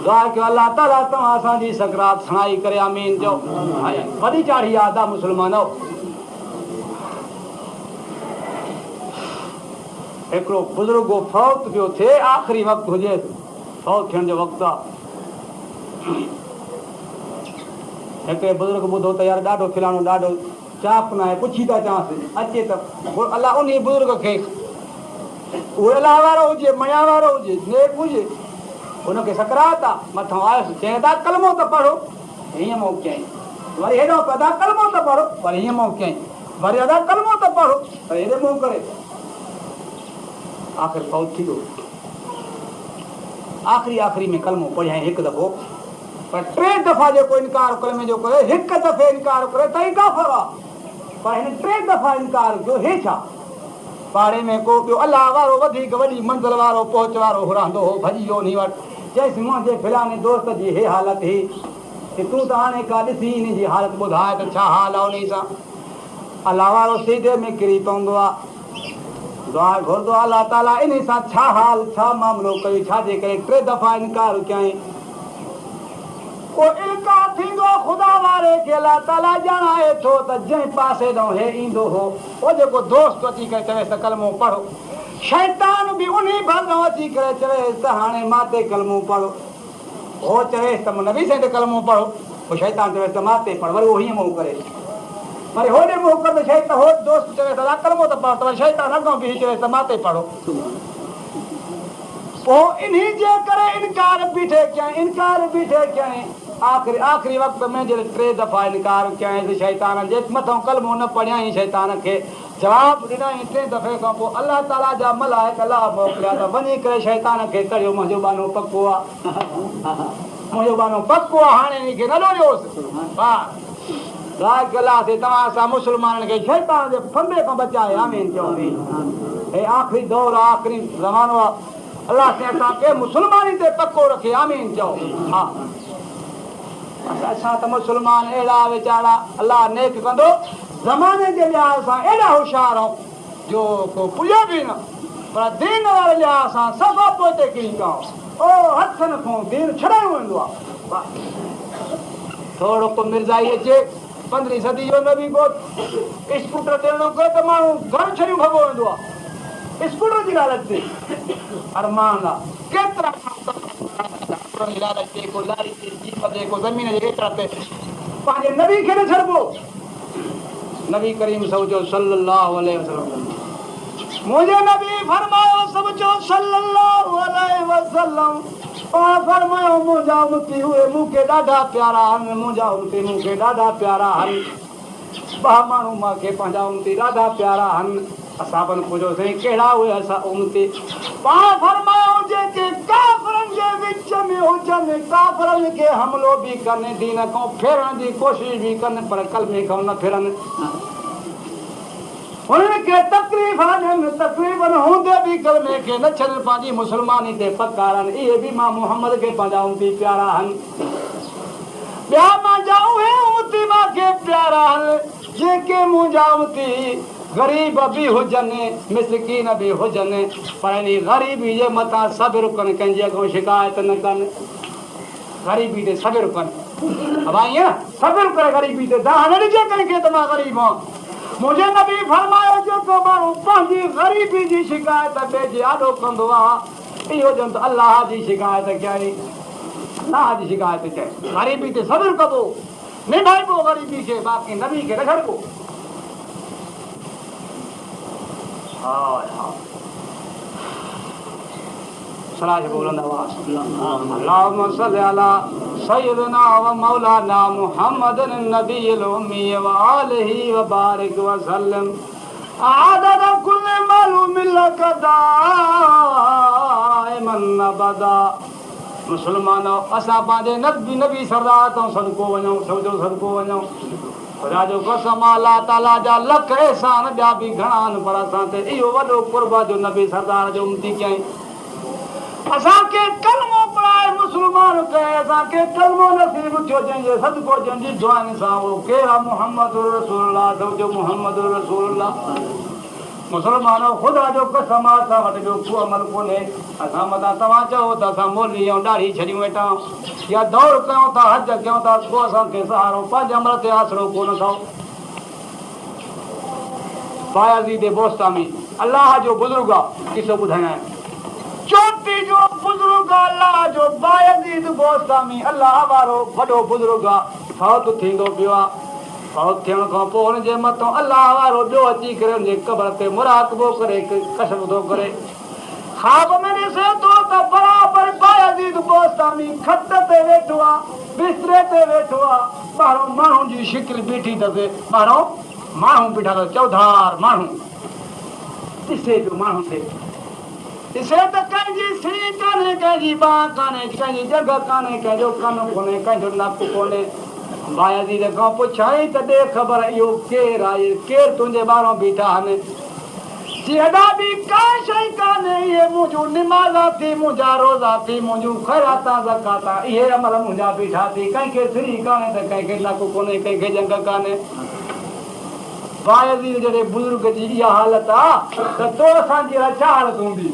दुआ कयो अलाह ताला तव्हां असांजी सकरात सणाई करे, आमीन चओ। वॾी चाढ़ी यादि आहे मुस्लमानो। हिकिड़ो बुज़ुर्ग फौत पियो थिए, आख़िरी वक़्तु हुजे, फौत थियण जो वक़्तु आहे। हिकिड़े बुज़ुर्ग ॿुधो त यार ॾाढो खिलाणो, ॾाढो चाप न आहे, पुछी था चवांसि अचे त अलाह उन बुज़ुर्ग खे, उहो अलाह वारो हुजे, मया वारो हुजे, नेक हुजे, हुनखे सकरात आहे, मथां आयुसि, चई था कलमो त पढ़ो, हीअं मौक़ कयईं। वरी हेॾो अदा कलमो त पढ़ो, वरी हीअं मौक़ कयईं, वरी अदा कलमो त पढ़ो, वरी हेॾे मुंहुं करे। आख़िर फौत थी वियो। आख़िरी में कलमो पढ़ियईं हिकु दफ़ो, पर 3 दफ़ा जेको इनकार कलमे जो करे, 1 दफ़े इनकार करे त ई काफ़िर आहे, पर हिन 3 दफ़ा इनकार कयो। हे छा? पाड़े में को ॿियो अलाह वारो वधीक वॾी मंज़िल वारो पहुच वारो रहंदो हो, भॼी वियो उन वटि, चयसि मुंहिंजे फिलाने दोस्त जी हे हालत ही, कि तूं त हाणे का ॾिसी इन जी हालत ॿुधाए त छा हाल आहे उन सां। अलाह वारो सीधे में किरी पवंदो आहे, दुआ घुरंदो आहे अलाह ताला इन सां छा हाल छा मामिलो कयो, छाजे करे 3 दफ़ा इनकार कयईं। को इनकार थींदो ख़ुदा वारे खे अलाह ताला ॼाणाए थो त जंहिं पासे ॾांहुं हे ईंदो हो उहो जेको दोस्त अची करे चवेसि त कलमो पढ़ो, शैतान बि उन भरिसां अची करे चवेसि त हाणे मां ते कलमो पढ़ो। हो चवेसि त नबी साईं ते कलमो पढ़ो, पोइ शैतान चवेसि त मां ते पढ़, वरी उहो हीअं मुंहुं करे, वरी होॾे मुंहुं करे शैतान हो दोस्त चवेसि त कलमो त पढ़, त वरी शैतान अॻो बि चवेसि त मां ते पढ़ो। पोइ इन्ही जे करे इनकार बीठे कयईं। आख़िरी वक़्त में जॾहिं 3 दफ़ा इनकार कयईं, शैतान जे मथां कलमो न पढ़ियईं, शैतान खे जवाब ॾिनई 3 दफ़े खां पोइ अलाह ताला जा मलाइक अलाह मोकिलिया त वञी करे शैतान खे करियो, मुंहिंजो बानो पको आहे, मुंहिंजो बानो पको आहे, हाणे हिनखे न ॾोड़ियोसि। हा से तव्हां असां मुस्लमाननि खे शैतान जे फंदे खां बचाए, आमीन चओ। हे आख़िरी दौर आहे, आख़िरी ज़मानो आहे, अलाह से असांखे मुस्लमानी ते पको रखे, आमीन चओ। हा असां त मुस्लमान अहिड़ा वीचारा अलाह नेक कंदो, ज़माने जे लिहाज़ सां एॾा होशियार आहियूं जो को पुॼे बि न, पर दीन वारे लिहाज़ सां सफ़ा पोइ किरी पऊं, ओ हथनि खां दीन छॾायो वेंदो आहे। थोरो को मिर्ज़ाई अचे 15वीं सदी जो नबी को स्कूटर ॾियणो करे त माण्हू घर छॾियूं भॻो वेंदो आहे, स्कूटर जी लालच ते अरमान आहे। केतिरा ज़मीन जे हेठां ते पंहिंजे नबी खे न छॾिबो। नबी करीम सल्लल्लाहु अलैहि वसल्लम, मुंहिंजे नबी फरमायो सभु चओ सल्लल्लाहु अलैहि वसल्लम, फरमायो मुंहिंजा उम्मती उहे मूंखे ॾाढा प्यारा आहिनि, मुंहिंजा उम्मती मूंखे ॾाढा प्यारा आहिनि, 2 माण्हू मूंखे पंहिंजा उम्मती ॾाढा प्यारा आहिनि। असां पण पुछो साईं कहिड़ा उहे असां उम्मती? पाण फरमायो जेके काफ़िरनि जे विच में हुजनि, काफ़िरनि खे हमिलो बि कनि, दीन खां फेरण जी कोशिशि बि कनि, पर कलमे खां न फिरनि, उन्हनि खे तकलीफ़ ॾियनि, तकलीफ़ हूंदे बि कलमे खे न छॾनि, पंहिंजी मुस्लमानी ते पकारनि, इहे बि मां मुहम्मद खे पंहिंजा उम्मती प्यारा आहिनि। ॿिया मुंहिंजा उहे उम्मती मूंखे प्यारा आहिनि जेके मुंहिंजा उम्मती ग़रीब बि हुजनि, मिसकीन बि हुजनि, पर इन ग़रीबी जे मथां सब्र कनि, कंहिंजे अॻो शिकायत न कनि, ग़रीबी ते सब्र कनि। अब ईअं सब्र करे ग़रीबी ते, दाह न ॾिजे कंहिंखे त मां ग़रीब आहियां। मुंहिंजे नबी फरमायो जेको माण्हू पंहिंजी ग़रीबी जी शिकायत ॿिए जे आॾो कंदो आहे, इहो ॼण त अलाह जी शिकायत कयई, अलाह जी शिकायत कयई। ग़रीबी ते सब्र कबो, निभाइबो ग़रीबी खे, बाक़ी नबी खे न छॾिबो। अल्लाहुम्मा सल्ली अला सय्यिदना व मौलाना मुहम्मदिन नबिय्यिल उम्मी व आलिहि व बारिक व सल्लम आदद कुल्ल मालूमिन लक दाइमन अबदा। मुस्लमानो असां पंहिंजे नबी सरदार तां सदको वञूं, सभु सदको वञूं। ख़ुदा जो कसम अलाह ताला जा लख एहसान ॿिया बि घणा आहिनि, पर असां ते इहो वॾो कुर्बा जो नबी सरदार जो उम्मती कयईं। असांखे कलमो पढ़ाए मुस्लमान कए, असांखे कलमो नसीब थियो जंहिंजे सदको जंहिंजी दुआनि सां उहो केरु मुहम्मद रसूलुल्लाह, जो मुहम्मद रसूलुल्लाह। मुस्लमानो ख़ुदा जो कसम असां वटि ॿियो को अमल कोन्हे। असां मथां तव्हां चओ त असां मोली ऐं ॾाढी छॾियूं वेठा या दौड़ कयूं था, हज कयूं था, को असांखे सहारो पंहिंजे अमल ते आसिरो कोन अथव। बायज़ीद बोस्तामी अलाह जो बुज़ुर्ग आहे, किसो ॿुधायां, चोटी जो बुज़ुर्ग अलाह जो बायज़ीद बोस्तामी, अलाह वारो वॾो बुज़ुर्ग आहे, फौत थींदो पियो आहे। फौत थियण खां पोइ हुनजे मथां अलाह वारो ॿियो अची करे हुनजे क़बर ते मुराक़बो करे, कशफ थो करे। ख़्वाब में ॾिसे थो त बराबरि बायज़ीद बोस्तामी खट ते वेठो आहे, बिस्तरे ते वेठो आहे, ॿाहिरों माण्हुनि जी शिकिल बीठी अथसि, ॿाहिरों माण्हू बीठा अथसि, चौधार माण्हू ॾिसे पियो माण्हू ते। इसे त कंहिंजी सी कान्हे, कंहिंजी बांह कान्हे, कंहिंजी जॻह कान्हे, कंहिंजो कन कोन्हे, कंहिंजो नक कोन्हे। बायज़ीद खां पुछाई त ॾे ख़बर इहो केरु आहे, केरु तुंहिंजे ॿाहिरां बीठा आहिनि। जी हेॾा बि का शइ कान्हे, इहे मुंहिंजूं निमाज़ा थी, मुंहिंजा रोज़ा थी, मुंहिंजूं ख़ैराता ज़काता, इहे अमल मुंहिंजा बीठा थी। कंहिंखे सिरी कान्हे त कंहिंखे नक कोन्हे, कंहिंखे जंग कान्हे। बायज़ीद जॾहिं बुज़ुर्ग जी इहा हालत आहे त तो असांजी छा हालत हूंदी?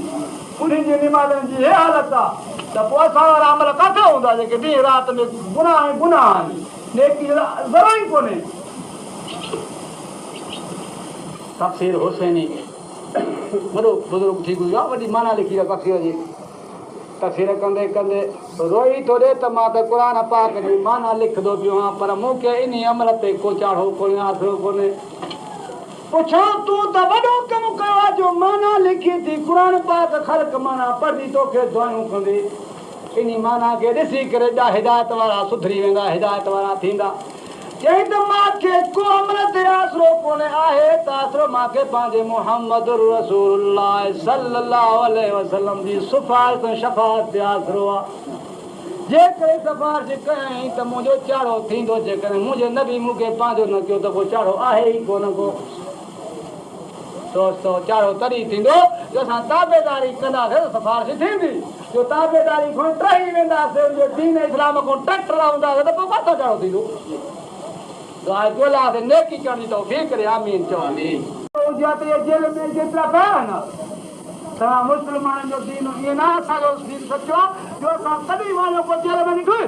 उन्हनि जी निमाज़नि जी हे हालत आहे त पोइ असां वारा अमल किथे हूंदा जेके ॾींहुं राति में गुनाह गुनाह आहिनि, नेकी ज़रा ई कोन्हे। तफ़सीर हुसैनी वॾो बुज़ुर्ग थी गुज़रियो आहे, वॾी माना लिखी आहे तफ़सीर जी। तफ़सीर कंदे कंदे रोई थो ॾे त मां त क़ुर पाक जी माना लिखंदो पियो आहियां, पर मूंखे इन अमल ते को चाढ़ो कोन्हे, आसिरो कोन्हे। पुछां तूं त वॾो कमु कयो आहे जो माना लिखी थी, क़ुर पाक ख़ल्क़ माना पढ़ी तोखे दुआयूं कंदी। इन माना खे ॾिसी करे हिदायत वारा सुधरी वेंदा, हिदायत वारा थींदा। चई त मूंखे को अमल ते आसिरो कोन्हे आहे त आसिरो मूंखे पंहिंजे मुहम्मद रसूलुल्लाह सल्लल्लाहु अलैहि वसल्लम जी सिफ़ारिश ऐं शफ़ाअत ते आसिरो आहे। जेकॾहिं सिफ़ारिश कयईं त मुंहिंजो चाढ़ो थींदो, जेकॾहिं मुंहिंजे नबी मूंखे पंहिंजो न कयो त पोइ चाढ़ो आहे ई कोन को। दोस्तो चाढ़ो तॾहिं थींदो जो असां ताबेदारी कंदासीं त सिफ़ारिश थींदी। जो ताबेदारी खां टही वेंदासीं, जो दीन इस्लाम खां टट रहंदासीं त पोइ किथां चाढ़ो थींदो? नेकी करण जी तौफ़ीक़ करे, आमीन चओ। जेल में जेतिरा पिया आहिनि तव्हां मुस्लमाननि जो दीन ईअं न असांजो दीन सचो आहे जो असां कॾहिं वारो को जेल में निकिरे।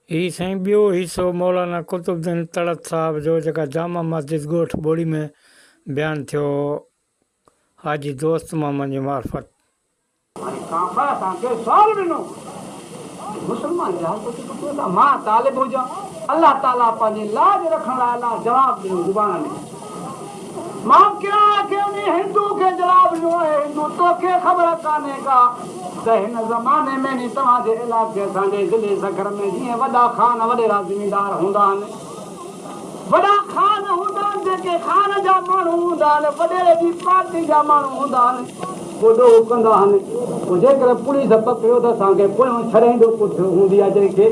ही साईं ॿियो हिसो मौलाना कुतुबुद्दीन तड़त साहिब जो जेका जामा मस्जिद ॻोठ ॿोड़ी में बयानु थियो हाजी दोस्त मोहम्मद जी मार्फत। मां तालिब हुजां, अलाह ताला पंहिंजी लाज रखण लाइ अलाह जवाबु ॾिनो ज़ुबान में। मां कहिड़ा हिंदू खे जवाबु ॾिनो आहे, हिंदू तोखे ख़बर कान्हे का त हिन ज़माने में नी तव्हांजे इलाइक़े असांजे दिल्ली सखर में जीअं वॾा खान वॾेरा ज़मींदार हूंदा आहिनि, वॾा खान हूंदा आहिनि, जेके खान जा माण्हू हूंदा आहिनि, वॾेरे जी पार्टी जा माण्हू हूंदा आहिनि, वॾो कंदा आहिनि। पोइ जेकॾहिं पुलिस पकड़ियो त असांखे पोयां छॾाईंदो पुठ हूंदी आहे,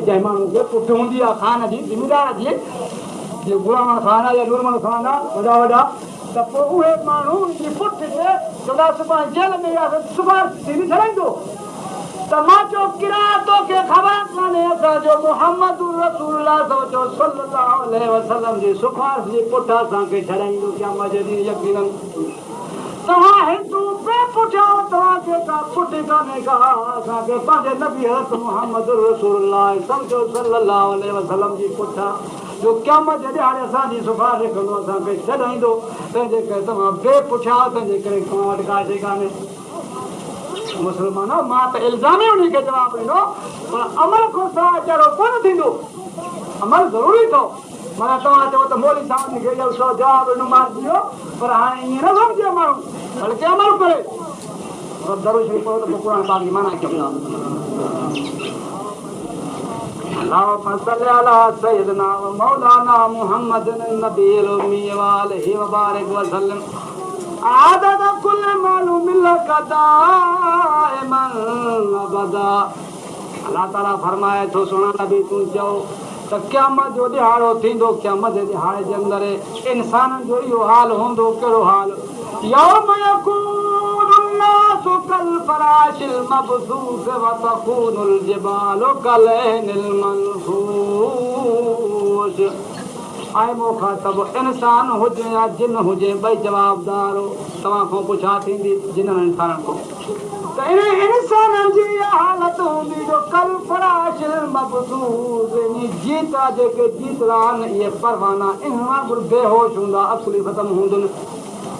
जंहिं माण्हू खे पुठ हूंदी आहे खान जी ज़मींदार जी, जीअं गुलाम खान आहे या नूरमल खान आहे वॾा वॾा, त पोइ उहे माण्हू जी पुठ ते चवंदा सुभाणे जेल में वियासीं सिफ़ारिश थींदी छॾाईंदो। त मां चयो किराया तोखे ख़बर कान्हे असांजो मुहम्मद रसूलुल्लाह सल्लल्लाहु अलैहि वसल्लम जी सिफ़ारिश जे पुठ असांखे छॾाईंदो क़यामत जे ॾींहुं यकीनन। तव्हां हिंदू पे पुठियां तव्हांखे का पुठ कान्हे का, असांखे पंहिंजे नबी हज़रत मुहम्मद रसूलुल्लाह सल्लल्लाहु अलैहि वसल्लम जी पुठ जो क़यामत जे ॾियारे असांजी सिफ़ारिश कंदो, असांखे छॾाईंदो। तंहिंजे करे तव्हां बे पुठियां, तंहिंजे करे तव्हां वटि का शइ कान्हे। मुस्लमान मां त इल्ज़ाम ई उन खे जवाबु ॾिनो, पर अमल खां सवाइ चढ़ो कोन थींदो, अमल ज़रूरी अथव। माना तव्हां चओ त मौलवी साहिब खे जवाबु ॾिनो मां ॾियो, पर हाणे ईअं न सम्झे माण्हू, बल्कि अमल करे। दरूद शरीफ़ पढ़ो त क़ुर पाक जी माना कयो। अल्लाहुम्मा सल्लि अला सय्यिदना व मौलाना मुहम्मदिन नबील उम्मी व आलिहि व बारिक व सल्लम आदद कुल मालूमिल कदाइमन अबदा। अल्लाह ताला फरमाए थो सुना नबी तूं चओ त क़यामत जो ॾिहाड़ो थींदो, क़यामत जे ॾिहाड़े जे अंदरि इंसाननि जो इहो हाल हूंदो। कहिड़ो हाल? यौम यकूनु नासु कल फराशिल मबसूस व तकूनुल जिबालु कल अहनिल मनफूश। ऐं मुखातब इंसान हुजे या जिन हुजे, ॿई जवाबदार हो। तव्हां खां पुछा थींदी जिन्हनि इंसाननि खां त इन इंसाननि जी इहा हालत हूंदी जो कल फराशिल मबसूस, जीता जेके जीतरा आहिनि इहे परवाना इन वांगुरु बेहोश हूंदा, असली ख़तमु हूंदुनि।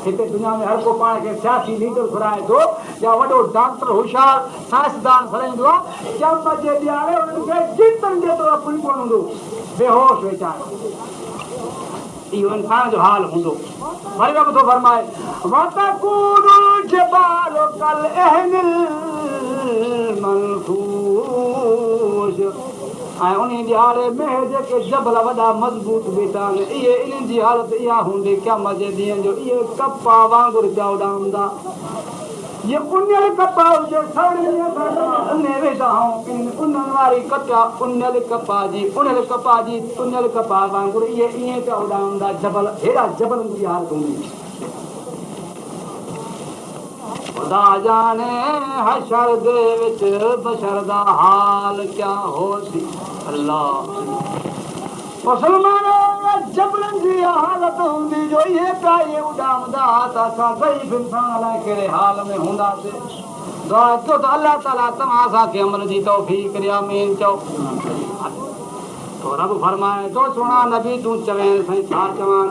हिते दुनिया में हर को पाण खे सियासी लीडर घुराए थो या वॾो डॉक्टर होशियारु साइंसदान घुराईंदो आहे, क़यामत जे ॾियारे उन्हनि खे जीतनि जेतिरो पुरी कोन हूंदो, बेहोश वेचारो। इहो इंसान जो हाल हूंदो। वरी रब थो फरमाए वतकूनुल जिबालु कल अहनिल मनफूश। ऐं उन ॾियारे में जेके जबल वॾा मज़बूत बीठा आहिनि इहे इन्हनि जी हालत इहा हूंदी क़यामत जे ॾींहं जो इहे कपा वांगुरु पिया उॾामंदा ये उन्नल कपा हुजे उन्ने वेठा उन्हनि वारी कटा उन्नल कपा जी तुन्नल कपा वांगुरु इहे ईअं पिया उॾामंदा जबल हेॾा जबलनि जी हालत हूंदी खुदा जाने हशर दे विच बशर दा हाल क्या होसी अल्लाह मुसलमानो जबलनि जी हालत हूंदी जो इहे पिया इहे उॾामंदा त असां ग़रीब इंसान लाइ कहिड़े हाल में हूंदासीं दुआ कयो त अलाह ताला तव्हां असांखे अमल जी तौफ़ीक़ ॾिया आमीन चओ तो रब फरमाए तो सुणा नबी तूं चवे साईं छा चवां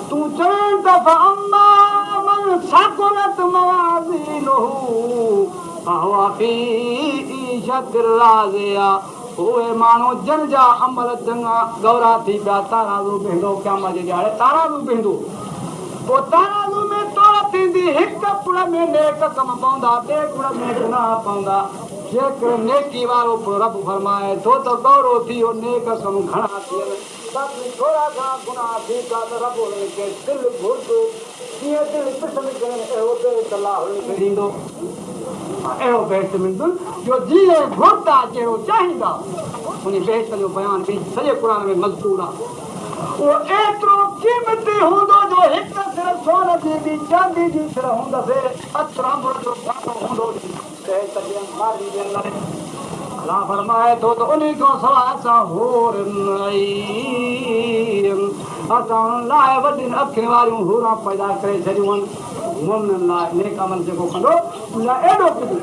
तूं चवे त फअम्मा मन सकुलत मवाज़ीनुहु फहुव फी ईशतिन राज़िया उहे माण्हू जिन जा अमल चङा गौरा थी पिया ताराज़ू बीहंदो क़यामत जे ॾियारे ताराज़ू बीहंदो पोइ ताराज़ू में तोड़ थींदी हिकु पुड़ में नेक कम पवंदा ॿिए पुड़ में गुनाह पवंदा जेकॾहिं नेकी वारो रब फरमाए थो त गौरो थी वियो नेक कम घणा थियनि बाक़ी थोरा घणा गुनाह थी पिया त रब हुननि खे दिलि घुरंदो कीअं दिलि पसंदि कनि अहिड़ो बेहत अलाह हुननि खे ॾींदो अहिड़ो बेहत मिलंदो जो जीअं घुरंदा जहिड़ो चाहींदा उन बेहत जो बयानु बि सॼे क़ुर में मज़कूर आहे उहो एतिरो क़ीमती हूंदो जो हिकु सिर सोन जी बि चांदी जी सिर हूंदसि अतरांबुर जो ॾाढो हूंदो अलाह फरमाए थो त उन खां सवाइ असां होर असां उन्हनि लाइ वॾियुनि अखियुनि वारियूं हूरा पैदा करे छॾियूं आहिनि मोमिननि लाइ नेक अमल जेको कंदो उन लाइ एॾो कुझु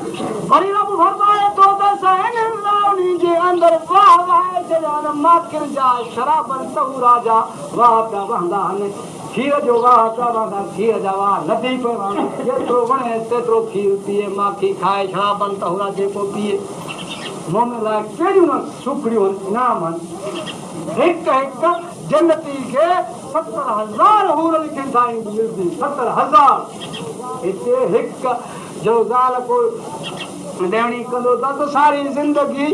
वरी रब फरमाए थो त असां इन्हनि लाइ उन जे अंदरि वाह वाहे छॾिया माखिर जा शराबनि तहूरा जा वाह पिया वहंदा आहिनि खीर जो वाह पिया वहंदा खीर जा वाह नदी पियो वहंदा जेतिरो वणे तेतिरो खीर पीए माखी खाए शराबनि तहूरा जेको पीए मोमिन लाइ कहिड़ियूं न सुखड़ियूं आहिनि इनाम आहिनि हिकु हिकु जन्नती खे 70,000 हूर लिखनि था मिलंदी 70,000 हिते हिकु जो ॻाल्हि को ॾेवणी कंदो त सारी ज़िंदगी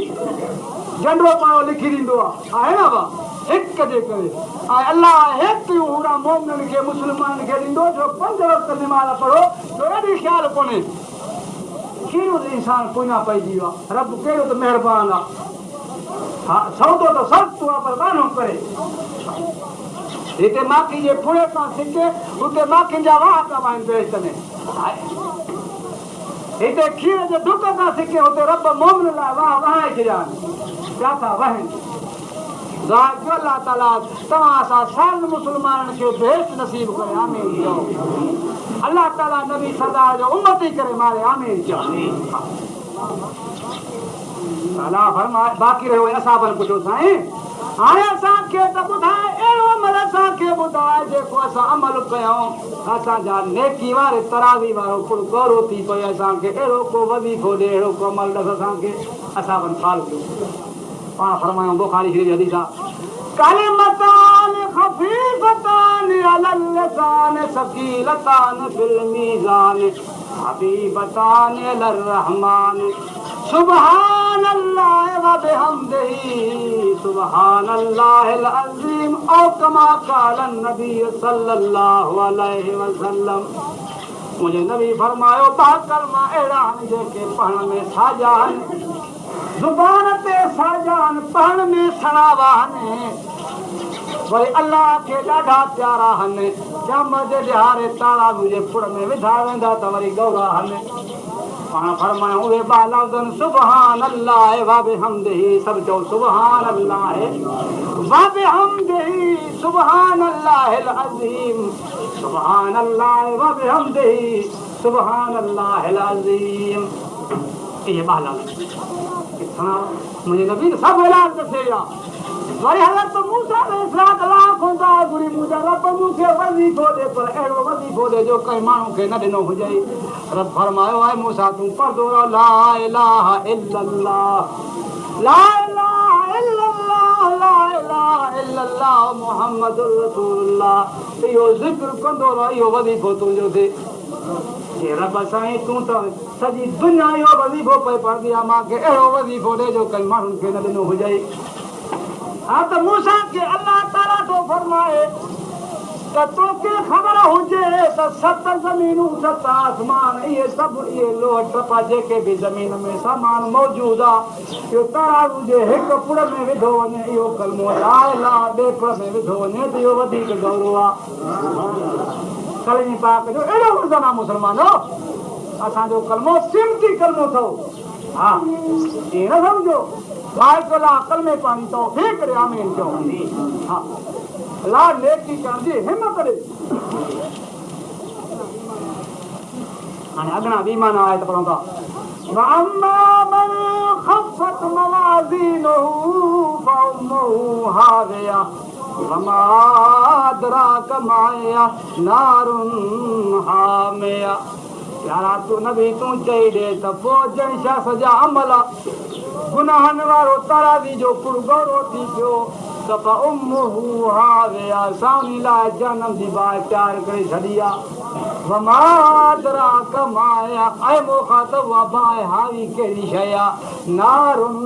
झंडो पाणो लिखी ॾींदो आहे न भाउ हिक जे करे ऐं अलाह हेतिरियूं हूरा मोमिननि खे मुस्लमाननि खे ॾींदो जो 5 वक़्त निमाज़ पढ़ो जो एॾी ख़्यालु कोन्हे कहिड़ो त इंसानु कोई न पइजी वियो आहे रब कहिड़ो त महिरबानी आहे हा सौदो त सख़्तु आहे पर कानो करे हिते माखी जे पुणे खां सिके हुते माखियुनि जा वाह पिया आहिनि बेस्ट में हिते खीर जे ढुक खां सिके हुते रब मोमिन लाइ वाह वहाए छॾिया आहिनि पिया था वहनि दुआ कयो अलाह ताला तव्हां असां साल मुस्लमाननि खे बेस्ट नसीब करे आमीन चओ अलाह ताला नबी सरदार जो उम्मती करे मारे आमीन चओ अलाह फरमाए बाक़ी रहियो असां पुछो साईं हाणे असांखे त ॿुधाए अहिड़ो अमल असांखे ॿुधाए जेको असां अमल कयूं असांजा नेकी वारे तराज़ी वारो पुर गौरव थी पए असांखे अहिड़ो को वज़ीफ़ो ॾे अहिड़ो को अमल ॾस असांखे असां फाल कयूं पाण फरमायूं बुखारी शरीफ़ हदीस आहे कलिमतान खफीफतान अलल लिसान सकीलतान फिल मीज़ान हबीबतान लिर्रहमान सुबहानल्लाह व बिहम्दिही सुबहानल्लाहिल अज़ीम औ कमा क़ाल नबी सल्लल्लाहु अलैहि वसल्लम मुंहिंजे नबी फरमायो बा कलमा अहिड़ा आहिनि जेके पढ़ण में साजा आहिनि ज़ुबान ते साजा आहिनि पढ़ण में सणावा आहिनि वरी अलाह खे ॾाढा प्यारा आहिनि क़यामत जे ॾियारे तारा मुंहिंजे पुड़ में विधा वेंदा त वरी गौरा आहिनि पाण फरमायूं उहे बालौदन सुबहान अल्लाह व बिहम्दिही सभु चओ सुबहान अल्लाह व बिहम्दिही सुबहान अल्लाहिल अज़ीम सुबहान अल्लाह व बिहम्दिही सुबहान अल्लाहिल अज़ीम ये बालौदन इतना मुझे नबी सब ऐलान करते या वरी हज़रत मूसा अलैहिस्सलाम लाख होंदा गुरी मूसा रब मूंखे वज़ीफ़ो ॾे पर अहिड़ो वज़ीफ़ो ॾे जो कंहिं माण्हू खे न ॾिनो हुजे रब फरमायो आहे मूसा तूं पढ़ंदो रह ला इलाहा इल्लल्लाह ला इलाहा इल्लल्लाह ला इलाहा इल्लल्लाह मुहम्मदुर रसूलुल्लाह इहो ज़िक्र कंदो रह इहो वज़ीफ़ो तुंहिंजो थिए हे रब साईं तूं त सॼी दुनिया जो वज़ीफ़ो पे पढ़ंदी आहे मूंखे अहिड़ो वज़ीफ़ो ॾे जो कई माण्हुनि खे न ॾिनो हुजे। हा त मूंसां खे अलाह ताला थो फरमाए त तोखे ख़बर हुजे त 7 ज़मीनूं 7 आसमान इहे सभु इहे लोह टपा जेके बि ज़मीन में सामान मौजूदु आहे इहो तराज़ू जे हिकु पुड़ में विधो वञे इहो कलमो ला इलाहा ॿिए पुड़ में विधो वञे त इहो वधीक गौरव आहे। कलमी पाक जो अहिड़ो वज़न आहे मुस्लमानो असांजो कलमो क़ीमती कलमो अथव। हा ईअं न सम्झो ला कलमे पाणी अथव थे करे आमीन चओ। हा अलाह नेकी करण जी हिमत ॾे। हाणे अॻियां ॿी माना आहे त पढ़ूं था वअम्मा मन खफ़त मवाज़ीनुहु फउम्मुहु हाविया वमा अदराक मा हिय नारुन हामिया। यारा तूं नबी तूं चई ॾे त पोइ जंहिं छा सॼा अमल गुनाहनि वारो तराज़ी जो पुड़ गौरो थी पियो त फउम्मुहु हाविया सावनी लाइ जनम जी बाहि तयारु करे छॾी आहे। वमा अदराक मा हिय ऐं मूंखां त उहा बाहि हावी कहिड़ी शइ आहे नारुन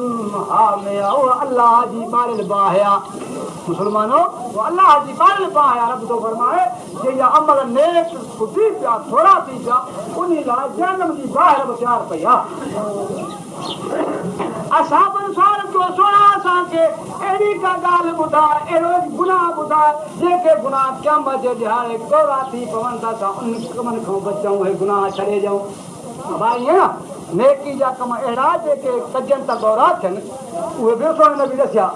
हामिया उहा अलाह जी ॿारियल बाहि आहे। मुस्लमानो वो अल्लाह जी ॿारियल बाहि आहे। रब थो फरमाए जंहिंजा अमल नेक सुठी पिया थोरा थी पिया उन लाइ जनम जी बाहि रब तयारु कई आहे। असां साल जो सोना असांखे अहिड़ी का ॻाल्हि ॿुधाए अहिड़ो गुनाह ॿुधाए जेके गुनाह क़यामत जे ॾियारे गौरा थी पवनि था असां उन कमनि खां बचूं उहे गुनाह छॾे ॾियूं। भाई ईअं न नेकी जा कम अहिड़ा जेके कजनि था गौरा थियनि उहे बि सोन न बि ॾसिया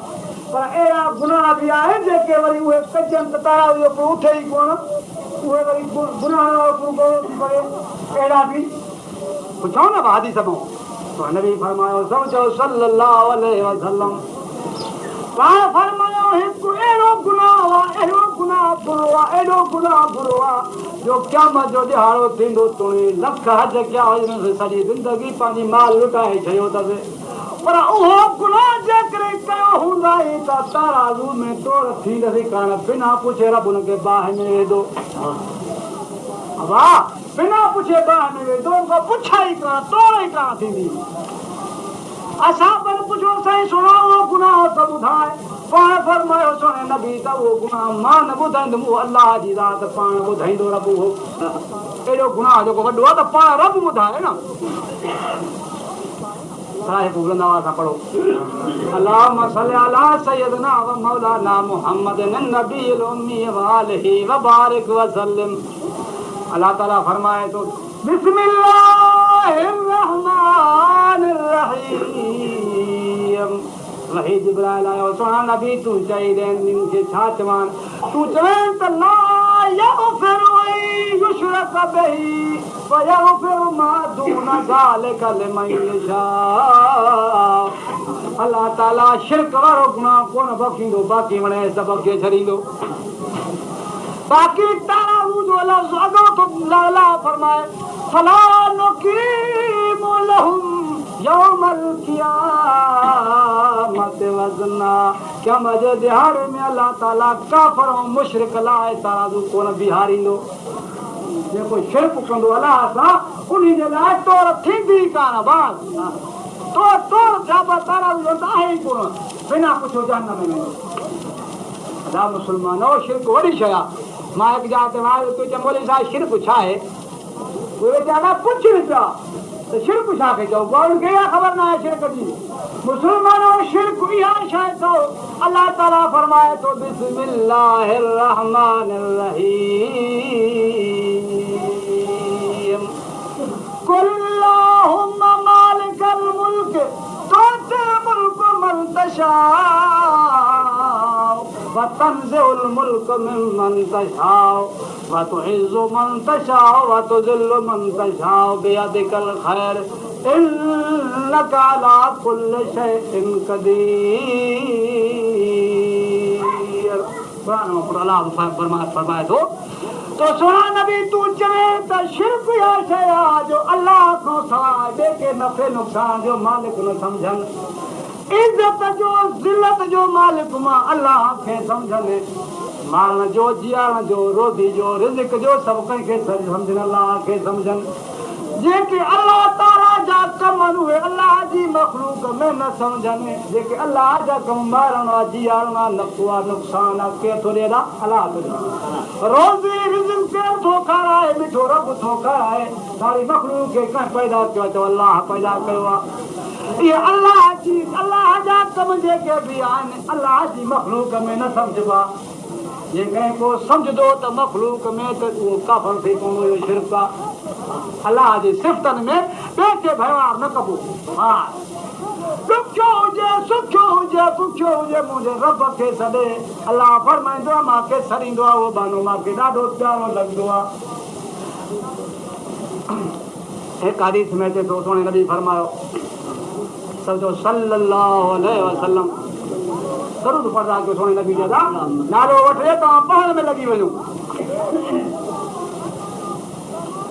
पर अहिड़ा गुनाह बि आहिनि जेके वरी उहे कजनि त तारा पोइ उथे ई कोन उहे वरी गुनाह गौरो थी पवे अहिड़ा बि पुछूं न भादी सघूं। नबी फरमायो सम्झो सल्लल्लाहु अलैहि वसल्लम पाण फरमायो हिकु अहिड़ो गुनाह आहे अहिड़ो गुनाह बुरो आहे एॾो गुनाह बुरो आहे जो क़यामत जो ॾिहाड़ो थींदो तुणी लख हज कया हुजनि सॼी ज़िंदगी पंहिंजी माल लुटाए छॾियो अथसि पर उहो गुनाह जेकॾहिं कयो हूंदा ई त तराज़ू में तोड़ थींदसि कान बिना पुछे रब हुनखे बाहि में वेंदो। वाह बिना पुछे बाहि में वेंदो उनखां पुछा ई कान तोड़ ई कान थींदी। असां पर पुछो साईं सुणो उहो गुनाह त ॿुधाए पाण फरमायो सुणे नबी त उहो गुनाह मां न ॿुधाईंदुमि उहो अलाह जी ज़ात पाण ॿुधाईंदो रब उहो एॾो गुनाह जेको वॾो आहे त पाण रब ॿुधाए न। पढ़ो अल्लाहुम्मा सल्ली अला सय्यदना व मौलाना मुहम्मदिन नबील उम्मी व आलिही व बारिक व सल्लिम। अल्लाह ताला फरमाए तो बिस्मिल्लाहिर रहमानिर रहीम। वही जिब्राइल आयो सोना नबी तू चई दे खे छा चवान तू चवे त ला यगफिरु युशरक बिही व यगफिरु मा दून ज़ालिका लिमन यशा। अल्लाह ताला शिरक वारो गुनाह कोन बख़्शींदो बाक़ी वणे सभ खे छॾींदो। बाक़ी ताराज़ू जो लफ़्ज़ अॻो तो अल्लाह फरमाए फला नुकीमु लहुम यौमल क़ियामत वज़ना। क़यामत जे दिहाड़े में अल्लाह ताला काफ़िर ऐं मुशरिक लाइ ताराज़ू कोन बीहारींदो। जेको शिरक कंदो अलाह सां उन जे लाइ तोड़ थींदी कान बास तोड़ थिया ताराज़ू त आहे ई कोन बिना पुछो जहन्नम में वेंदो। अदा मुस्लमानो शिरक वॾी शइ आहे। मां हिकु जाइ ते वियो तूं चए मौलवी साहिब शिरक छा आहे उहे वीचारा पुछनि पिया त शिरक छा खे चओ उनखे इहा ख़बर न आहे शिरक जी। मुस्लमानो शिरक इहा शइ अथव अलाह ताला फरमाए थो बिस्मिल्लाहिर रहमानिर रहीम कुल अल्लाहुम्मा मालिकल मुल्क तु'तिल मुल्क मन तशा व तंज़िउल मुल्क मिम्मन तशा व तुइज़्ज़ु मन तशा व तुज़िल्लु मन तशा बियदिकल खैर इन्नका अला कुल्लि शैइन क़दीर। कुरान में अल्लाह फरमाए थो तो सोना नबी तू चवे त शिरक इहा शइ आहे जो अल्लाह खां सवाइ ॿिए खे नफ़े नुक़सान जो मालिक न सम्झनि इज़त जो ज़िलत जो मालिक मां अल्लाह खे सम्झनि मारण जो, जीअण जो, रोज़ी जो, रिज़्क़ जो, सभु कंहिंखे सम्झनि, अलाह खे सम्झनि। जेके अलाह ताला जा कम उहे अलाह जी मखलूक में न सम्झनि। जेके अलाह जा कम मारणो आहे, जीअणो आहे, नफ़ो आहे, नुक़सान आहे, केरु थो ॾे? अलाह थो ॾे। रोज़ी रिज़्क़ केरु थो खाराए? मिठो रब थो खाराए। सारी मखलूक खे कंहिं पैदा कयो आहे? अलाह पैदा कयो आहे। इहे अलाह जा कम जेके बि आहिनि अलाह जी मखलूक में न सम्झबा। जेकॾहिं को सम्झंदो त मखलूक में त उहो काफ़र थी पवंदो, इहो शिरक आहे। अलाह जी सिफ़तनि में ॿिए खे वहिंवार न कबो। हा, ॾुखियो हुजे, सुठो हुजे, बुखियो हुजे, मुंहिंजे रब खे सॾे। अलाह फरमाईंदो आहे, मूंखे सड़ींदो आहे उहो बानो, मूंखे ॾाढो प्यारो लॻंदो आहे। हिकु हदीस में अचे थो, सोणे नबी फरमायो सम्झो सल्लल्लाहु अलैहि वसल्लम, दरूद पढ़ंदा कयो सोणे नबी जा, नालो वठे तव्हां पढ़ण में लॻी वञो।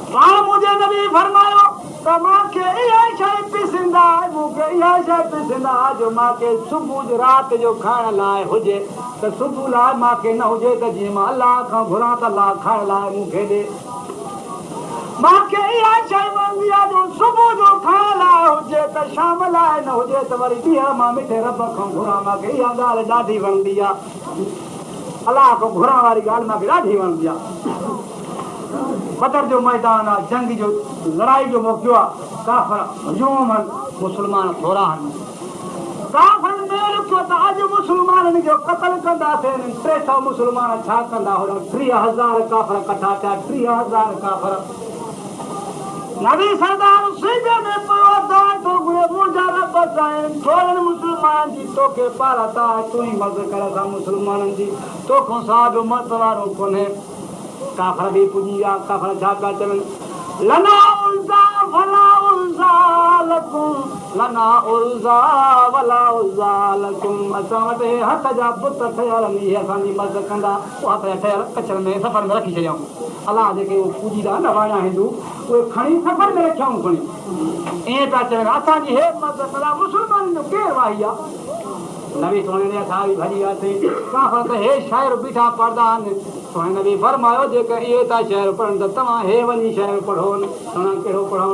पाण मुंहिंजे नबी फरमायो त मूंखे इहा शइ पीसींदा, मूंखे इहा शइ पीसींदा जो मूंखे सुबुह जो राति जो खाइण लाइ हुजे, त सुबुह लाइ मूंखे न हुजे त जीअं मां अलाह खां घुरां त अलाह खाइण लाइ मूंखे ॾे। मूंखे इहा शइ वणंदी आहे जो सुबुह जो खाइण लाइ हुजे त शाम लाइ न हुजे त वरी ॾींहं मां मिठे रब खां घुरां। मूंखे इहा ॻाल्हि ॾाढी वणंदी आहे। अलाह खां घुरण वारी ॻाल्हि मूंखे ॾाढी वणंदी आहे। बदर जो मैदान आहे, जंग जो, लड़ाई जो मौक़ो आहे। काफ़र हजूम आहिनि, मुस्लमान थोरा आहिनि। काफ़रनि में रुकियो त अॼु मुस्लमाननि जो क़तल कंदासीं। 300 मुस्लमान छा कंदा हुआ? 30,000 काफ़र कठा थिया, 30,000 काफ़र। नबी सरदार सीधे में पियो दाए थो घुरे, मुंहिंजा रब साईं थोरनि मुस्लमाननि जी तोखे पारत आहे, तूं ई मदद कर असां मुस्लमाननि जी, तोखां साहिब मत वारो कोन्हे। काफ़र बि पुॼी विया। काफ़र छा पिया चवनि? लना उल्ज़ा वला उल्ज़ा लकुम, लना उल्ज़ा वला उल्ज़ा लकुम। असां वटि हथ जा पुट ठहियल आहिनि, इहे असांजी मदद कंदा। उहा हथ जा ठहियल कचर में सफ़र में रखी छॾियऊं। अलाह जेके उहे पूॼींदा न वाया हिंदू, उहे खणी सफ़र में रखियऊं खणी। ईअं पिया चवनि असांजी हे मदद कंदा। मुस्लमाननि जो केरु वाही आहे? नबी सोणे ने असां बि भॼी वियासीं। काफ़र त हे शाइर बीठा पढ़ंदा आहिनि। सोणे नबी फरमायो जेके इहे था शहर पढ़नि त तव्हां हे वञी शहर पढ़ो। तव्हां कहिड़ो पढ़ो?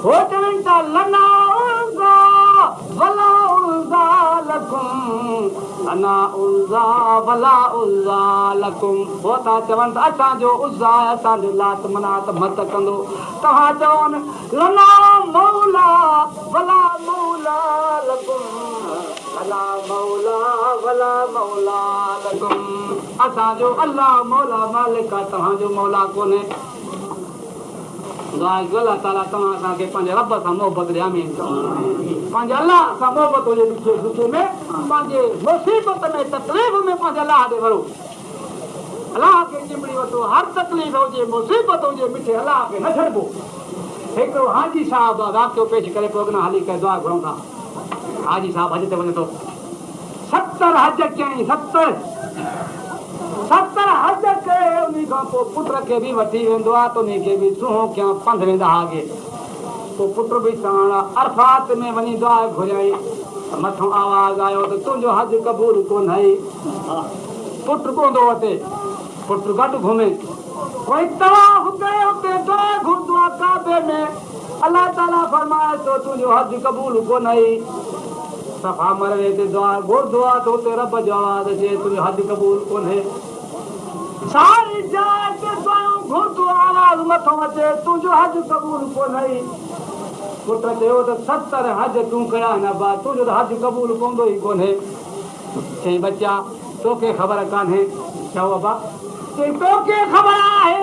हो चवनि था लना उल्ज़ा वला उल्ज़ा लकुम, लना उल्ज़ा वला उल्ज़ा लकुम। हो था चवनि त असांजो उज़्ज़ा असांजो लात मनात मत कंदो। तव्हां चवनि लना मौला वला मौला लकुम, अला मौला वला मौला लकुम। असांजो अलाह मौला मालिक आहे, तव्हांजो मौला कोन्हे। अलाह ताला तव्हां असांखे पंहिंजे रब सां मोहबत ॾे। आमीन। पंहिंजे अलाह सां मोहबत हुजे, ॾुखे सुखे में, पंहिंजे मुसीबत में, तकलीफ़ में पंहिंजे अलाह ॾे वरो। अलाह खे चिंबड़ी वठो। हर तकलीफ़ हुजे, मुसीबत हुजे, मिठे अलाह खे न छॾिबो। हिकिड़ो हाजी साहिब वाक़ियो पेश करे पोइ अॻियां हली करे दुआ घुरूं था। हाजी साहिब हज ते वञे थो। 70 हज कयईं, 70 हज कये। उन खां पोइ पुट खे बि वठी वेंदो आहे त उन खे बि सुहो कयां पंधु वेंदा अॻे। पोइ पुट बि साण अरफात में वञी दुआ घुरियई। मथां आवाज़ आयो त तुंहिंजो हज क़बूल कोन है। पुट पवंदो हुते, पुट गॾु घुमे, कोई तवाफ़ करे हुते दुआ घुरंदो आहे काबे में। अलाह ताला फरमाए थो तुंहिंजो हज क़बूल कोन है। सफ़ा मरवे ते दुआ घुरंदो आहे त हुते रब जो आवाज़ अचे तुंहिंजो हज क़बूल कोन्हे। सारी जाइ ते दुआऊं घुरंदो आवाज़ मथां अचे तुंहिंजो हज क़बूल कोन्हे। पुट चयो त 70 हज तूं कया न बा, तुंहिंजो त हज क़बूल पवंदो ई कोन्हे। चई बच्चा तोखे ख़बर कान्हे? चओ अबा। चई तोखे ख़बर आहे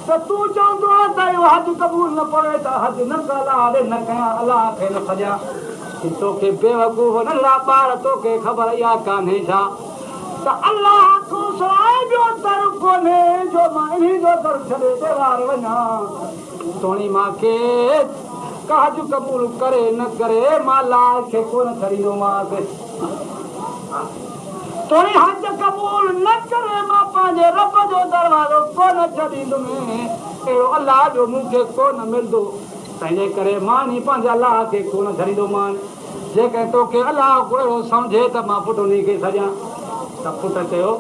त तूं चवंदो त इहो हज क़बूल न पवे त हज न कर, अलाह ॾे न कयां, अलाह खे न सॼा। तोखे बेवकूफ़ न ला ॿार, तोखे ख़बर इहा कान्हे छा त अलाह खां सवाइ ॿियो दर कोन्हे जो मां इन्ही जो दर छॾे ॿाहिरि वञा। तोणी मूंखे हज क़बूल करे न करे मां अलाह खे कोन छॾींदोमांसि। तोणी हज क़बूल न करे मां पंहिंजे रब जो दरवाज़ो कोन छॾींदुमि। अहिड़ो अलाह जो मूंखे कोन मिलंदो, तंहिंजे करे मां नी पंहिंजे अलाह खे कोन छॾींदोमान। जेकॾहिं तोखे अलाह को अहिड़ो सम्झे त मां पुट उन खे सॼा। त पुट चयो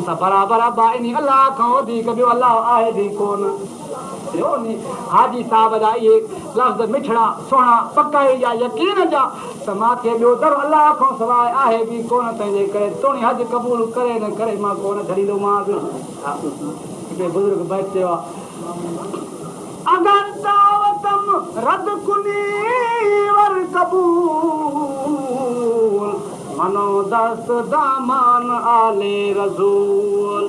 त बराबर बा इन अल्लाह खां वधीक ॿियो अल्लाह आहे बि कोन। हाजी साहब जा इहे लफ़्ज़ मिठड़ा सुहिणा पका या यकीन जा त मूंखे ॿियो दर अल्लाह खां सवाइ आहे बि कोन, तंहिंजे करे तुंहिंजी हज क़बूल करे न करे मां कोन छॾींदोमांसि। बुज़ुर्ग बैठ चयो अगर दावतम रद कुनी वर कबूल मनो दस्त दामान आले रसूल।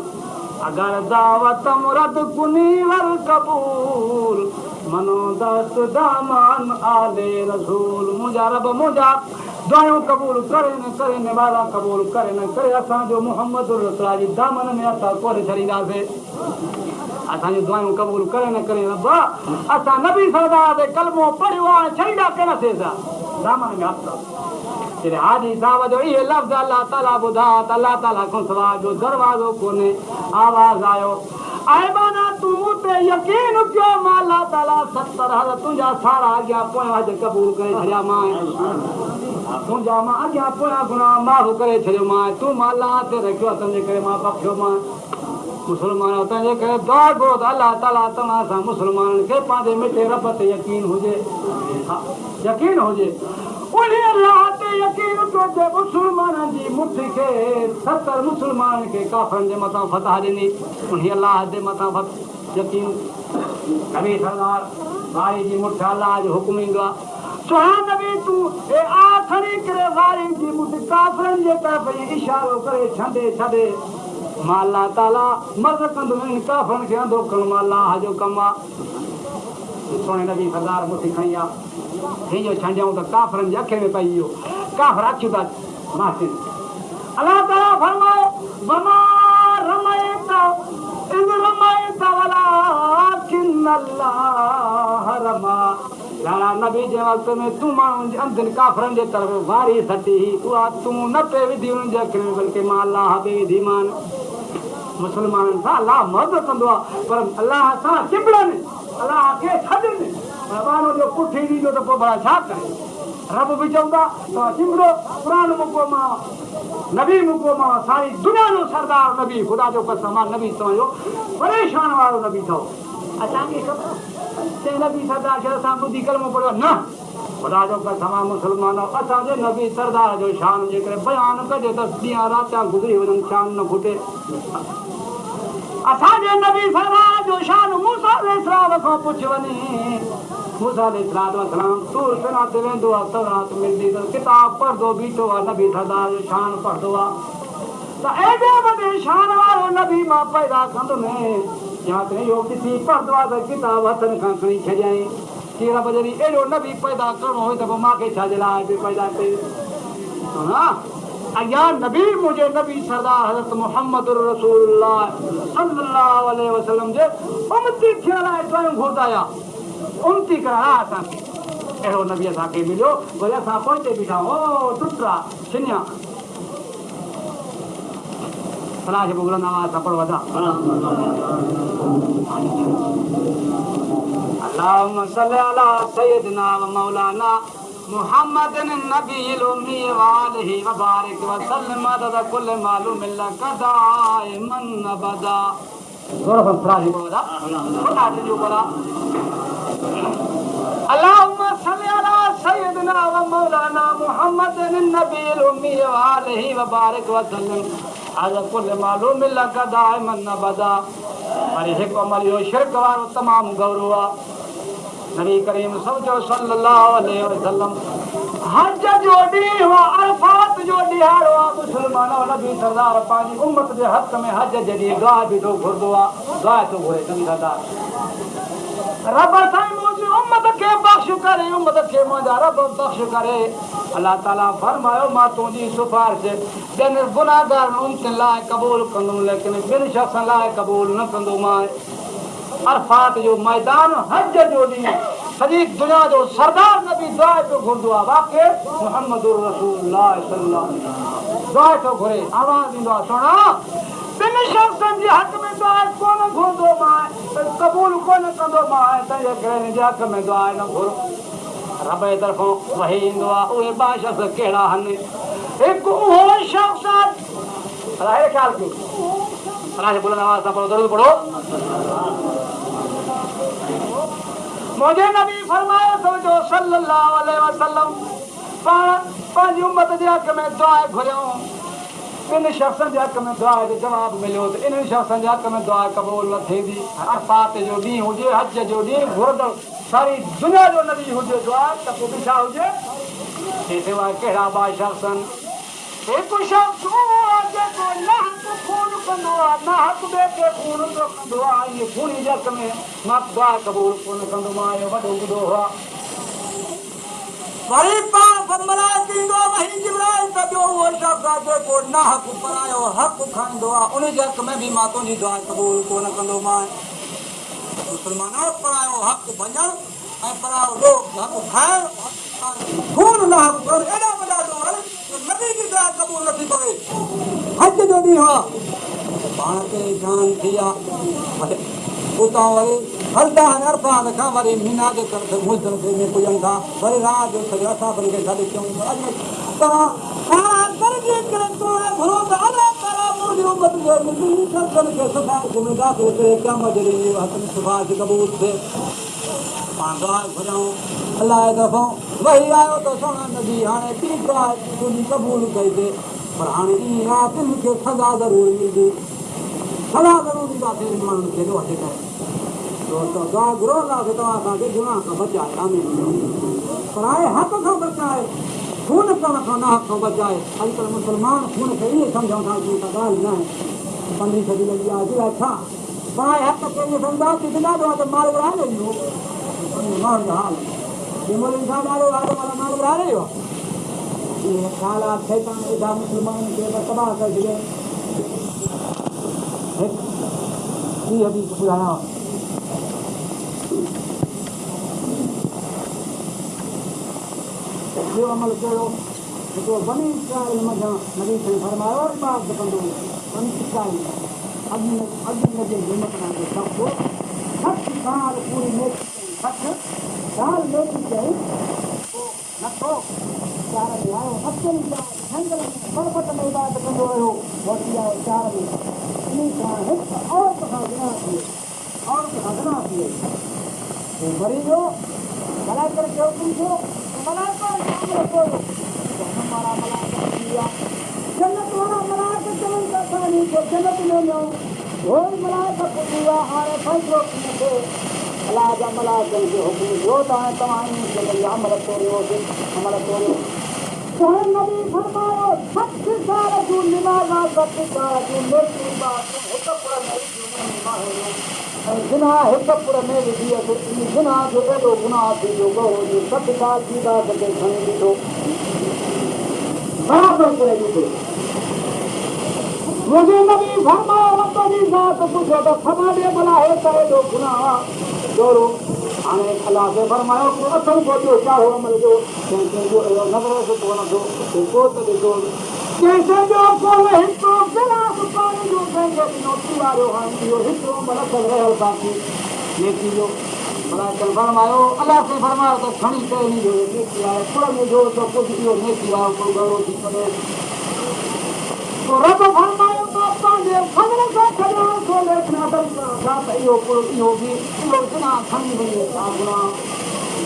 अगर दावतम रद कुनी वर कबूल मनो दस्त दामान आले रसूल। मुंहिंजा रब मुंहिंजा दुआयूं क़बूल करे न करे निवारा क़बूल करे न करे असांजो मुहम्मद रसूल जी दामन में असां कोन छॾींदासीं। असांजी दुआयूं क़बूल करे न करे रब असां नबी सरदार ते कलमो पढ़ियो आहे छॾींदा केन थिएसा दामन में हथ। हाजी साहब जो इहे लफ़्ज़ अल्लाह ताला ॿुधा त अल्लाह ताला खां सवाइ जो दरवाज़ो कोन्हे। आवाज़ आयो आइबाना तूं ते यकीन कयो मां अल्लाह ताला 70 हज़ तुंहिंजा सारा अॻियां पोयां हज क़बूल करे छॾिया मां तुंहिंजा मां अॻियां पोयां गुनाह माफ़ करे छॾियो मां तूं मां अल्लाह ते रखियो तंहिंजे करे मां बख़्शियो मां मुस्लमान तंहिंजे करे दुआ घुरो त अल्लाह ताला तव्हां सां मुस्लमाननि खे पंहिंजे मिठे रब ते यकीन हुजे यकीन हुजे उन अल्लाह ते यकीन कयो मुस्लमाननि जी मुठी खे 70 मुस्लमाननि खे काफ़रनि जे मथां फतह ॾिनी उन अल्लाह जे मथां यकीन नबी सरदार वारी जी मुठ अल्लाह जो हुकुम ईंदो आहे सुहा नबी तूं हे आखिरी करे वारी जी मुठ काफ़रनि जे तरफ़ इशारो करे छॾे छॾे मां अल्लाह ताला मर्द कंदुमि इन काफ़रनि खे अंधो करणु मां अल्लाह जो कमु आहे। सोने नबी सरदार मुठी खणी आहे हीअं छंडियूं त काफ़रनि जे अखे में पई वियो काफ़र अखियूं था मासिन अल्लाह ताला फरमायो वमा रमयत इज़ रमयत वलाकिन अल्लाह रमा। लाला नबी जे वक़्त में तूं माण्हुनि जे अंदरि काफ़रनि जे तरफ़ वारी सटी उहा तूं न पे विधी उन्हनि जे अखियुनि में बल्कि मां अल्लाह पे विधी मान। मुस्लमाननि सां अल्लाह मदद कंदो आहे पर अल्लाह सां चिंबड़नि अल्लाह खे छॾनि माण्हू जो पुठी ॾींदो त पोइ भला छा करे रब बि चवंदा तव्हां चिंबड़ो क़ुर मुको मां नबी मुको मां सारी दुनिया जो सरदार नबी ख़ुदा जो कसम आहे नबी तव्हांजो परेशान वारो नबी अथव असांखे ख़बर चई नबी सरदार खे असां ॿुधी कलमो पढ़ियो न ख़ुदा जो कसम आहे मुस्लमान असांजे नबी सरदार जो शान जे करे बयानु कजे त ॾींहं राति गुज़री वञनि शान न खुटे। असांजे नबी सरदार जो शान मूसा अलैहिस्सलाम खां पुछ वञी मूसा अलैहिस्सलाम तूर सिना ते वेंदो आहे तौरात मिलंदी त किताब पढ़ंदो बीठो आहे नबी सरदार जो शान पढ़ंदो आहे त एॾे वॾे शान वारो नबी मां पैदा कंदुमि या त इहो ॾिसी पढ़ंदो आहे त किताब हथनि खां खणी छॾियईं की रब जॾहिं अहिड़ो नबी पैदा करिणो हुयो त पोइ मूंखे छाजे लाइ बि पैदा कई हा अॻियां नबी मुंहिंजे नबी सरदार हज़रत मुहम्मद रसूलुल्लाह सल्लल्लाहु अलैहि वसल्लम जे उम्मती थियण लाइ दुआऊं घुरदाया उम्मती कराया असांखे अहिड़ो नबी असांखे मिलियो वरी असां पहुचे बीठा ओ टुटा छिनिया सलाह खे बुलंद आवाज़ सां पढ़ो वधा अल्लाहुम्मा सल्ली अला सय्यिदना व मौलाना मुहम्मद नबील उम्मी व आलिहि व बारिक व सल्लम अदद कुल मालूम लक दाइमन अबदा थोड़ा सा सलाह खे पढ़ो वधा खुदा जो बड़ा अल्लाहुम्मा सल्ली अला सय्यिदना व मौलाना मुहम्मद नबील उम्मी व आलिहि व बारिक व सल्लम अदद कुल मालूम लक दाइमन अबदा। वरी हिकु अमल इहो शिरक वारो तमामु गौरव आहे नबी करीम सम्झो सल्लल्लाहु अलैहि वसल्लम हज जो ॾींहुं अरफात जो ॾिहाड़ो आहे मुस्लमान नबी सरदार पंहिंजी उम्मत जे हक़ में हज जे ॾींहुं दुआ बि थो घुरंदो आहे दुआ थो घुरे नबी सरदार रब साईं मुंहिंजी उम्मत खे बख़्श करे उम्मत खे मुंहिंजा रब बख़्श करे अल्लाह ताला फरमायो मां तुंहिंजी सिफारिश ॿियनि गुनाहगारनि उम्मतुनि लाइ क़बूल कंदुमि लेकिन ॿिनि शख़्सनि लाइ क़बूल न कंदोमांइ। अरफात जो मैदान हज जो ॾींहुं सॼी दुनिया जो सरदार नबी दुआ थो घुरंदो आहे वाक़ई मुहम्मद रसूलुल्लाह सल्लल्लाहु अलैहि वसल्लम दुआ थो घुरे आवाज़ ॾींदो आहे सुणा ॿिनि शख़्सनि जे हक़ में दुआ कोन घुरंदो मां क़बूल कोन कंदो मां तंहिंजे करे हिन जे हक़ में दुआ न घुर रब जे तरफ़ां वही ईंदो आहे उहे 2 शख़्स कहिड़ा आहिनि हिकु उहो शख़्स आहे ख़्यालु कयो अल्लाह से बुलंद आवाज से पढ़ो, दरूद पढ़ो। मुझे नबी फरमाया सोचो सल्लल्लाहु अलैहि वसल्लम पंहिंजी उम्मत जे हक़ में दुआ घुरियऊं, इन शख़्सनि जे हक़ में दुआ जो जवाब मिलियो त इन्हनि शख़्सनि जे हक़ में दुआ क़बूल न थींदी। अरफ़ात जो ॾींहुं हुजे, हज जो ॾींहुं, घुरंदड़ सारी दुनिया जो नबी हुजे दुआ त पोइ बि छा हुजे? हे सवाइ कहिड़ा ॿ शख़्स हिकु शख़्स उहो आहे जेको न हक़ खून कंदो आहे, न हक़ ॿिए खे खून थो कंदो आहे, इहे खूनी जे हक़ में मां दुआ क़बूल कोन कंदो, मां इहो वॾो ॿुधो आहे। वरी पाण फरमाए थींदो वही जिब्राइल त ॿियो उहो शख़्स आहे जेको न हक़ परायो हक़ खाईंदो आहे, उन जे हक़ में बि मां तुंहिंजी दुआ क़बूल कोन कंदो। मां मुस्लमानो परायो हक़ भञणु ऐं परायो लोग हक़ खाइणु खून न हक़ करणु एॾा वॾा ॾोह नबी जी दुआ क़बूल नथी पवे। हज जो ॾींहुं आहे, पाण खे जान थी आहे, उतां वरी हलंदा आहिनि अरफ़ात खां वरी मीना जे तरफ़ मुज़दलिफ़े में पुॼनि था, वरी राति जो सॼो असां खे गॾु कयूं तव्हां क़बूल थिए। पाण दुआ घुरियऊं अलाह दफ़ो वही आयो त सोना नबी हाणे ॿी दुआ तुंहिंजी क़बूल कई थिए, पर हाणे ईअं आहे तिन खे सज़ा ज़रूरु मिलंदी, सज़ा ज़रूरु ॾींदासीं माण्हुनि खे वठी करे। दुआ घुरो अलाह खे तव्हां असांखे गुनाह खां बचाए, पर हाणे हक़ खां बचाए, खून करण खां न हक़ खां बचाए। अॼुकल्ह मुस्लमान खून खे ईअं सम्झूं था की ॻाल्हि न आहे, 15 सदी लॻी आहे अॼु छा पाए हक़ खे ईअं सम्झासीं त ॾाढो आहे त माल विराए ॾींदो माण्हुनि जो हाल इंसान ॾाढो आहे त माल विराए रहियो आहे। इहे ख़्याल आहे शैतान एॾा मुस्लमाननि खे तबाह करे छॾियो। ॿी हदीस ॿुधायां, ॿियो अमल कयो जेको बनी इस्राईल मथां नबी साईं फरमायो इबादत कंदो बनी इस्राईल अॻु जे हिमत जो शख़्स 60 साल पूरी नेकी कई, 60 साल नेकी कई, पोइ नथो चार में आयो, अचनि जंगल में पर्वत में इबादत कंदो रहियो, मोटी आयो 4 में, इन सां हिकु औरत सां गुनाह थी वई, औरत सां गुनाह थी वई, पोइ मरी वियो। मलाइकर खे हुकुम थियो, जन्नत वारा मलाइका चवनि था असां खे जन्नत में वञूं, उहो ई मलाइका पुॼी विया। हाणे फ़ैसिलो खे अलाह जा मलाइकनि खे हुकुम थियो त हाणे तव्हां ईअं अमल तोड़ियोसीं, अमल तोड़ियो। हाणे नबी फरमायो 60 साल जूं निमाज़ां, 60 साल जूं नेकियूं हिकु पुर में ऐं गुनाह हिकु पुर में विझी अचे, गुनाह जो एॾो गुनाह थी वियो जो 60 साल थी था सघे खणी ॾिठो बराबरि करे ॾिठो। मुंहिंजे नबी फरमायो तुंहिंजी ज़ात पुछो त ख़बर ॾे भला हे त एॾो गुनाह जोरो। हाणे अलाह खे फरमायो अथनि पहुचो चाहो अमल जो, कंहिंजो अहिड़ो नज़र सुठो नथो को त ॾिठो, कंहिंजो कोन हिकिड़ो गिलास पाणी जो कंहिंखे ॾिनो पीआरियो, हाणे इहो हिकिड़ो अमल रहियो बाक़ी नेकी जो। मलाइकनि फरमायो अलाह खे फरमायो त खणी करे जो नेकी आहे, पुर में जो त कुझु इहो नेकी आहे कोई गौरव थी सघे। रब फरमायो त पंहिंजे फज़ल सां खजान थो लेखन अदल छा त इहो पुर इहो बि इहो गुनाह खणी वञे, छा गुनाह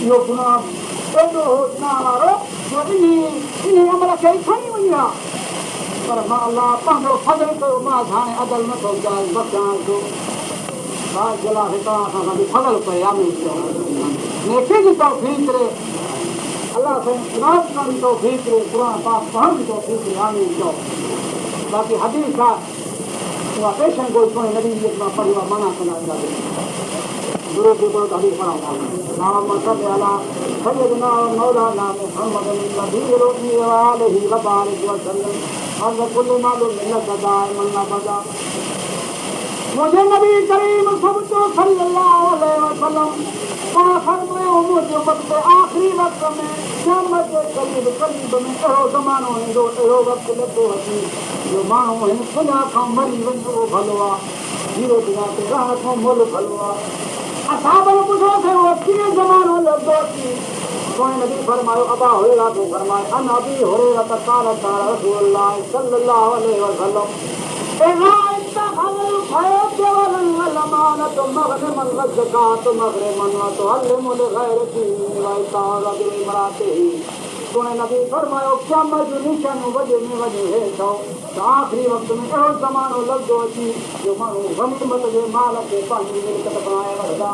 इहो गुनाह एॾो हो गुनाह वारो जो इन अमल खे खणी वञी आहे, पर मां अलाह पंहिंजो फज़ल कयो, मां हाणे अदल नथो चाहे बचाइण जो। अलाह खे तव्हां सां गॾु फज़ल करे आमीन चओ, नेकी जी तौफ़ीक़ करे अलाह साईं इबादत करण जी तौफ़ीक़ करे, क़ुर पाक पढ़ण जी तौफ़ीक़ करे आमीन चओ। बाक़ी हदीस आहे उहा पेशनि कोई कोन्हे, नबी जी मां पढ़ी आहे माना कंदा वेंदासीं, गुरू खे कोई हदीस पढ़ाईंदासीं। नाम सद अला सैयदना मौलाना मुहम्मद नबील आलिहि व बारिक वसल्लम हर कुल मालूम लक दाइमन अबदा। मुझे नबी करीम सल्लल्लाहु अलैहि वसल्लम पाण फरमायो मुंहिंजे वक़्त आख़िरी वक़्त में क़यामत जे करीब में अहिड़ो ज़मानो ईंदो, अहिड़ो वक़्तु लॻो अचे जो माण्हू हिन दुनिया खां मरी वञे उहो भलो आहे, जीरो दुनिया ते रहण खां मुल भलो आहे। असां बि ॿुधोसीं उहो कीअं ज़मानो लॻंदो अची, पोइ नबी फरमायो अबा हुरैरा थो फरमाए अन अबी हुरैरा त क़ाल रसूलुल्लाह सल्लल्लाहु अलैहि वसल्लम आए केवल लमानत मगने मन ज़कात मगरे मनवा तो हल्ले मुले गैर की निवाई तारा दिल मराते ही सुने नबी फरमायो क्या मजू निशान वजे में वजे है तो आखिरी वक्त में एहो ज़मानो लॻंदो अची जो माण्हू गनीमत जे माल खे पंहिंजी मिल्कियत बणाए वठंदा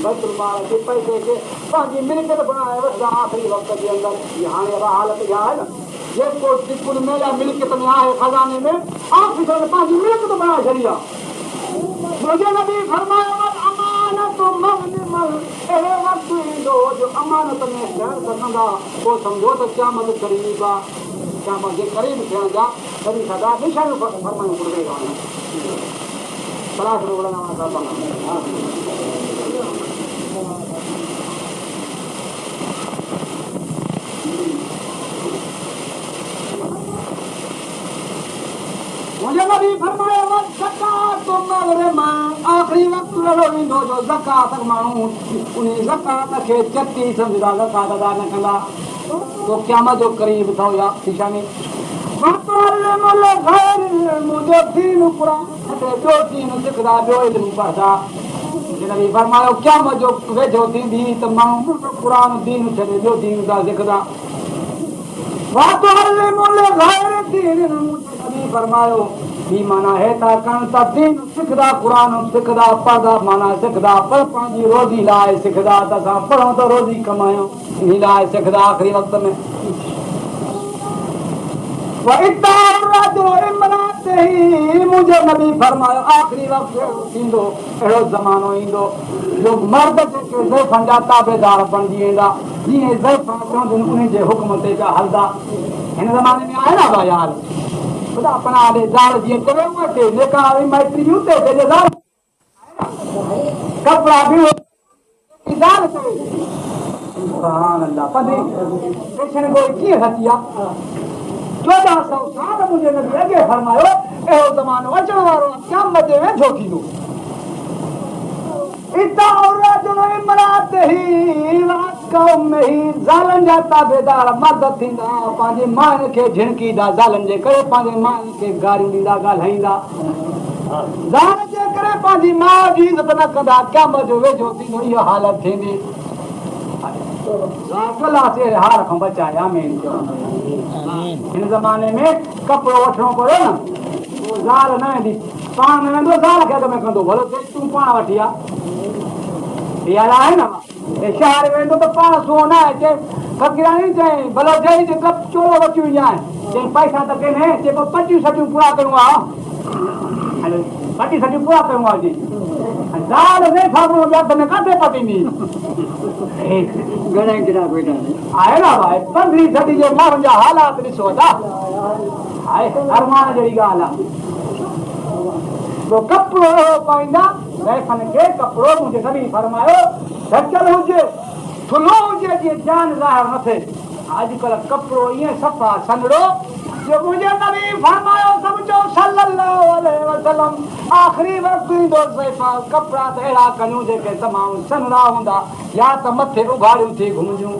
बैतुल माल के पैसे खे पंहिंजी मिल्कियत बणाए वठंदा आखिरी वक्त जे अंदरि ये हाणे हालत इहा आहे न जेको दिकुल मेला मिल्कियत में आहे खज़ाने में आखिरी पंहिंजी मिल्कियत बणाए छॾी आहे मुझे नबी फरमायो अमानत मगनिमल एहे वक्त ईंदो जो अमानत में ख़ैर कंदा पोइ सम्झो त क़यामत क़रीब आहे क़यामत जे क़रीब थियण जा कॾहिं सदा निशानियूं फरमायूं घुरिजे कान सलाह मुझे नबी फरमायो ज़कात मगरे मां आखिरी वक्त ईंदो जो ज़कात माण्हू उन ज़कात खे चटी सम्झंदा ज़कात अदा न कंदा तो क़यामत जो क़रीब अथव या निशानी मुंहिंजो दीन क़ुरान ॿियो दीन सिखंदा ॿियो इल्मु पढ़ंदा नबी फरमायो क़यामत जो वेझो थींदी त माण्हू क़ुरान दीन छॾे ॿियो दीन था सिखंदा फरमायो ही माना है ता कण ता दीन सिखदा कुरान सिखदा पढ़दा माना सिखदा पर पंहिंजी रोज़ी लाइ सिखदा त असां पढ़ूं त रोज़ी कमायूं इन लाइ सिखदा आख़िरी वक़्त में मुंहिंजो नबी फरमायो आख़िरी वक़्त ईंदो अहिड़ो ज़मानो ईंदो जो मर्द जेके ज़ैफ़नि जा ताबेदार बणिजी वेंदा जीअं ज़ैफ़ चवंदियूं उन्हनि जे हुकुम ते पिया हलंदा हिन ज़माने में आहे न भाई यार खुदा अपना दे ज़ाल जीअं चवे उहे जेका माइटी जूते ते ज़ाल कपिड़ा बि ज़ाल चवे सुभान अल्लाह पंहिंजी पेशन गोई कीअं हटी आहे 1400 साल मुंहिंजे नबी अॻे फरमायो अहिड़ो ज़मानो अचण वारो आहे क़यामत जे वेझो थींदो ज़ालनि जा ताबेदार मर्द थींदा पंहिंजे माउनि खे झिणकींदा ज़ालनि जे करे पंहिंजे माउनि खे गारियूं ॾींदा ॻाल्हाईंदा ज़ाल जे करे पंहिंजी माउ जी इज़त न कंदा क़यामत जो वेझो थींदो इहा हालत थींदी हार खां बचाए आमीन हिन ज़माने में कपिड़ो वठिणो पियो न उहो ज़ाल न वेंदी पाण न वेंदो ज़ाल खे अॻ में कंदो भलो तूं पाण वठी आहे इहा आहे न शहर वेंदो त पाण सुहो न आहे चए फ़क़ीराणी चई भलो चई चोलो वठी वञा चई पैसा त केने चए पोइ 25 सटियूं पूरा करिणो आहे 25 सटियूं पूरा करिणो आहे जी ज़ाल न फागणो हथ में काथे पटींदी घणा गिरा वेठा आहे न भाई 15वीं सदी जे माण्हुनि जा हालात ॾिसो था आहे अरमान जहिड़ी ॻाल्हि आहे कपिड़ो पाईंदा ज़ैफ़नि खे कपिड़ो मुंहिंजे नबी फरमायो ढकियल हुजे थुल्हो हुजे जीअं जान ज़ाहिर न थिए अॼुकल्ह कपिड़ो ईअं सफ़ा सनड़ो जो मुंहिंजे नबी फरमायो सम्झो सल्लल्लाहु अलैहि वसल्लम आख़िरी वक़्तु ईंदो ज़ैफ़ा कपिड़ा त अहिड़ा कयूं जेके तमामु सनड़ा हूंदा या त मथे उघाड़ियूं थी घुमजूं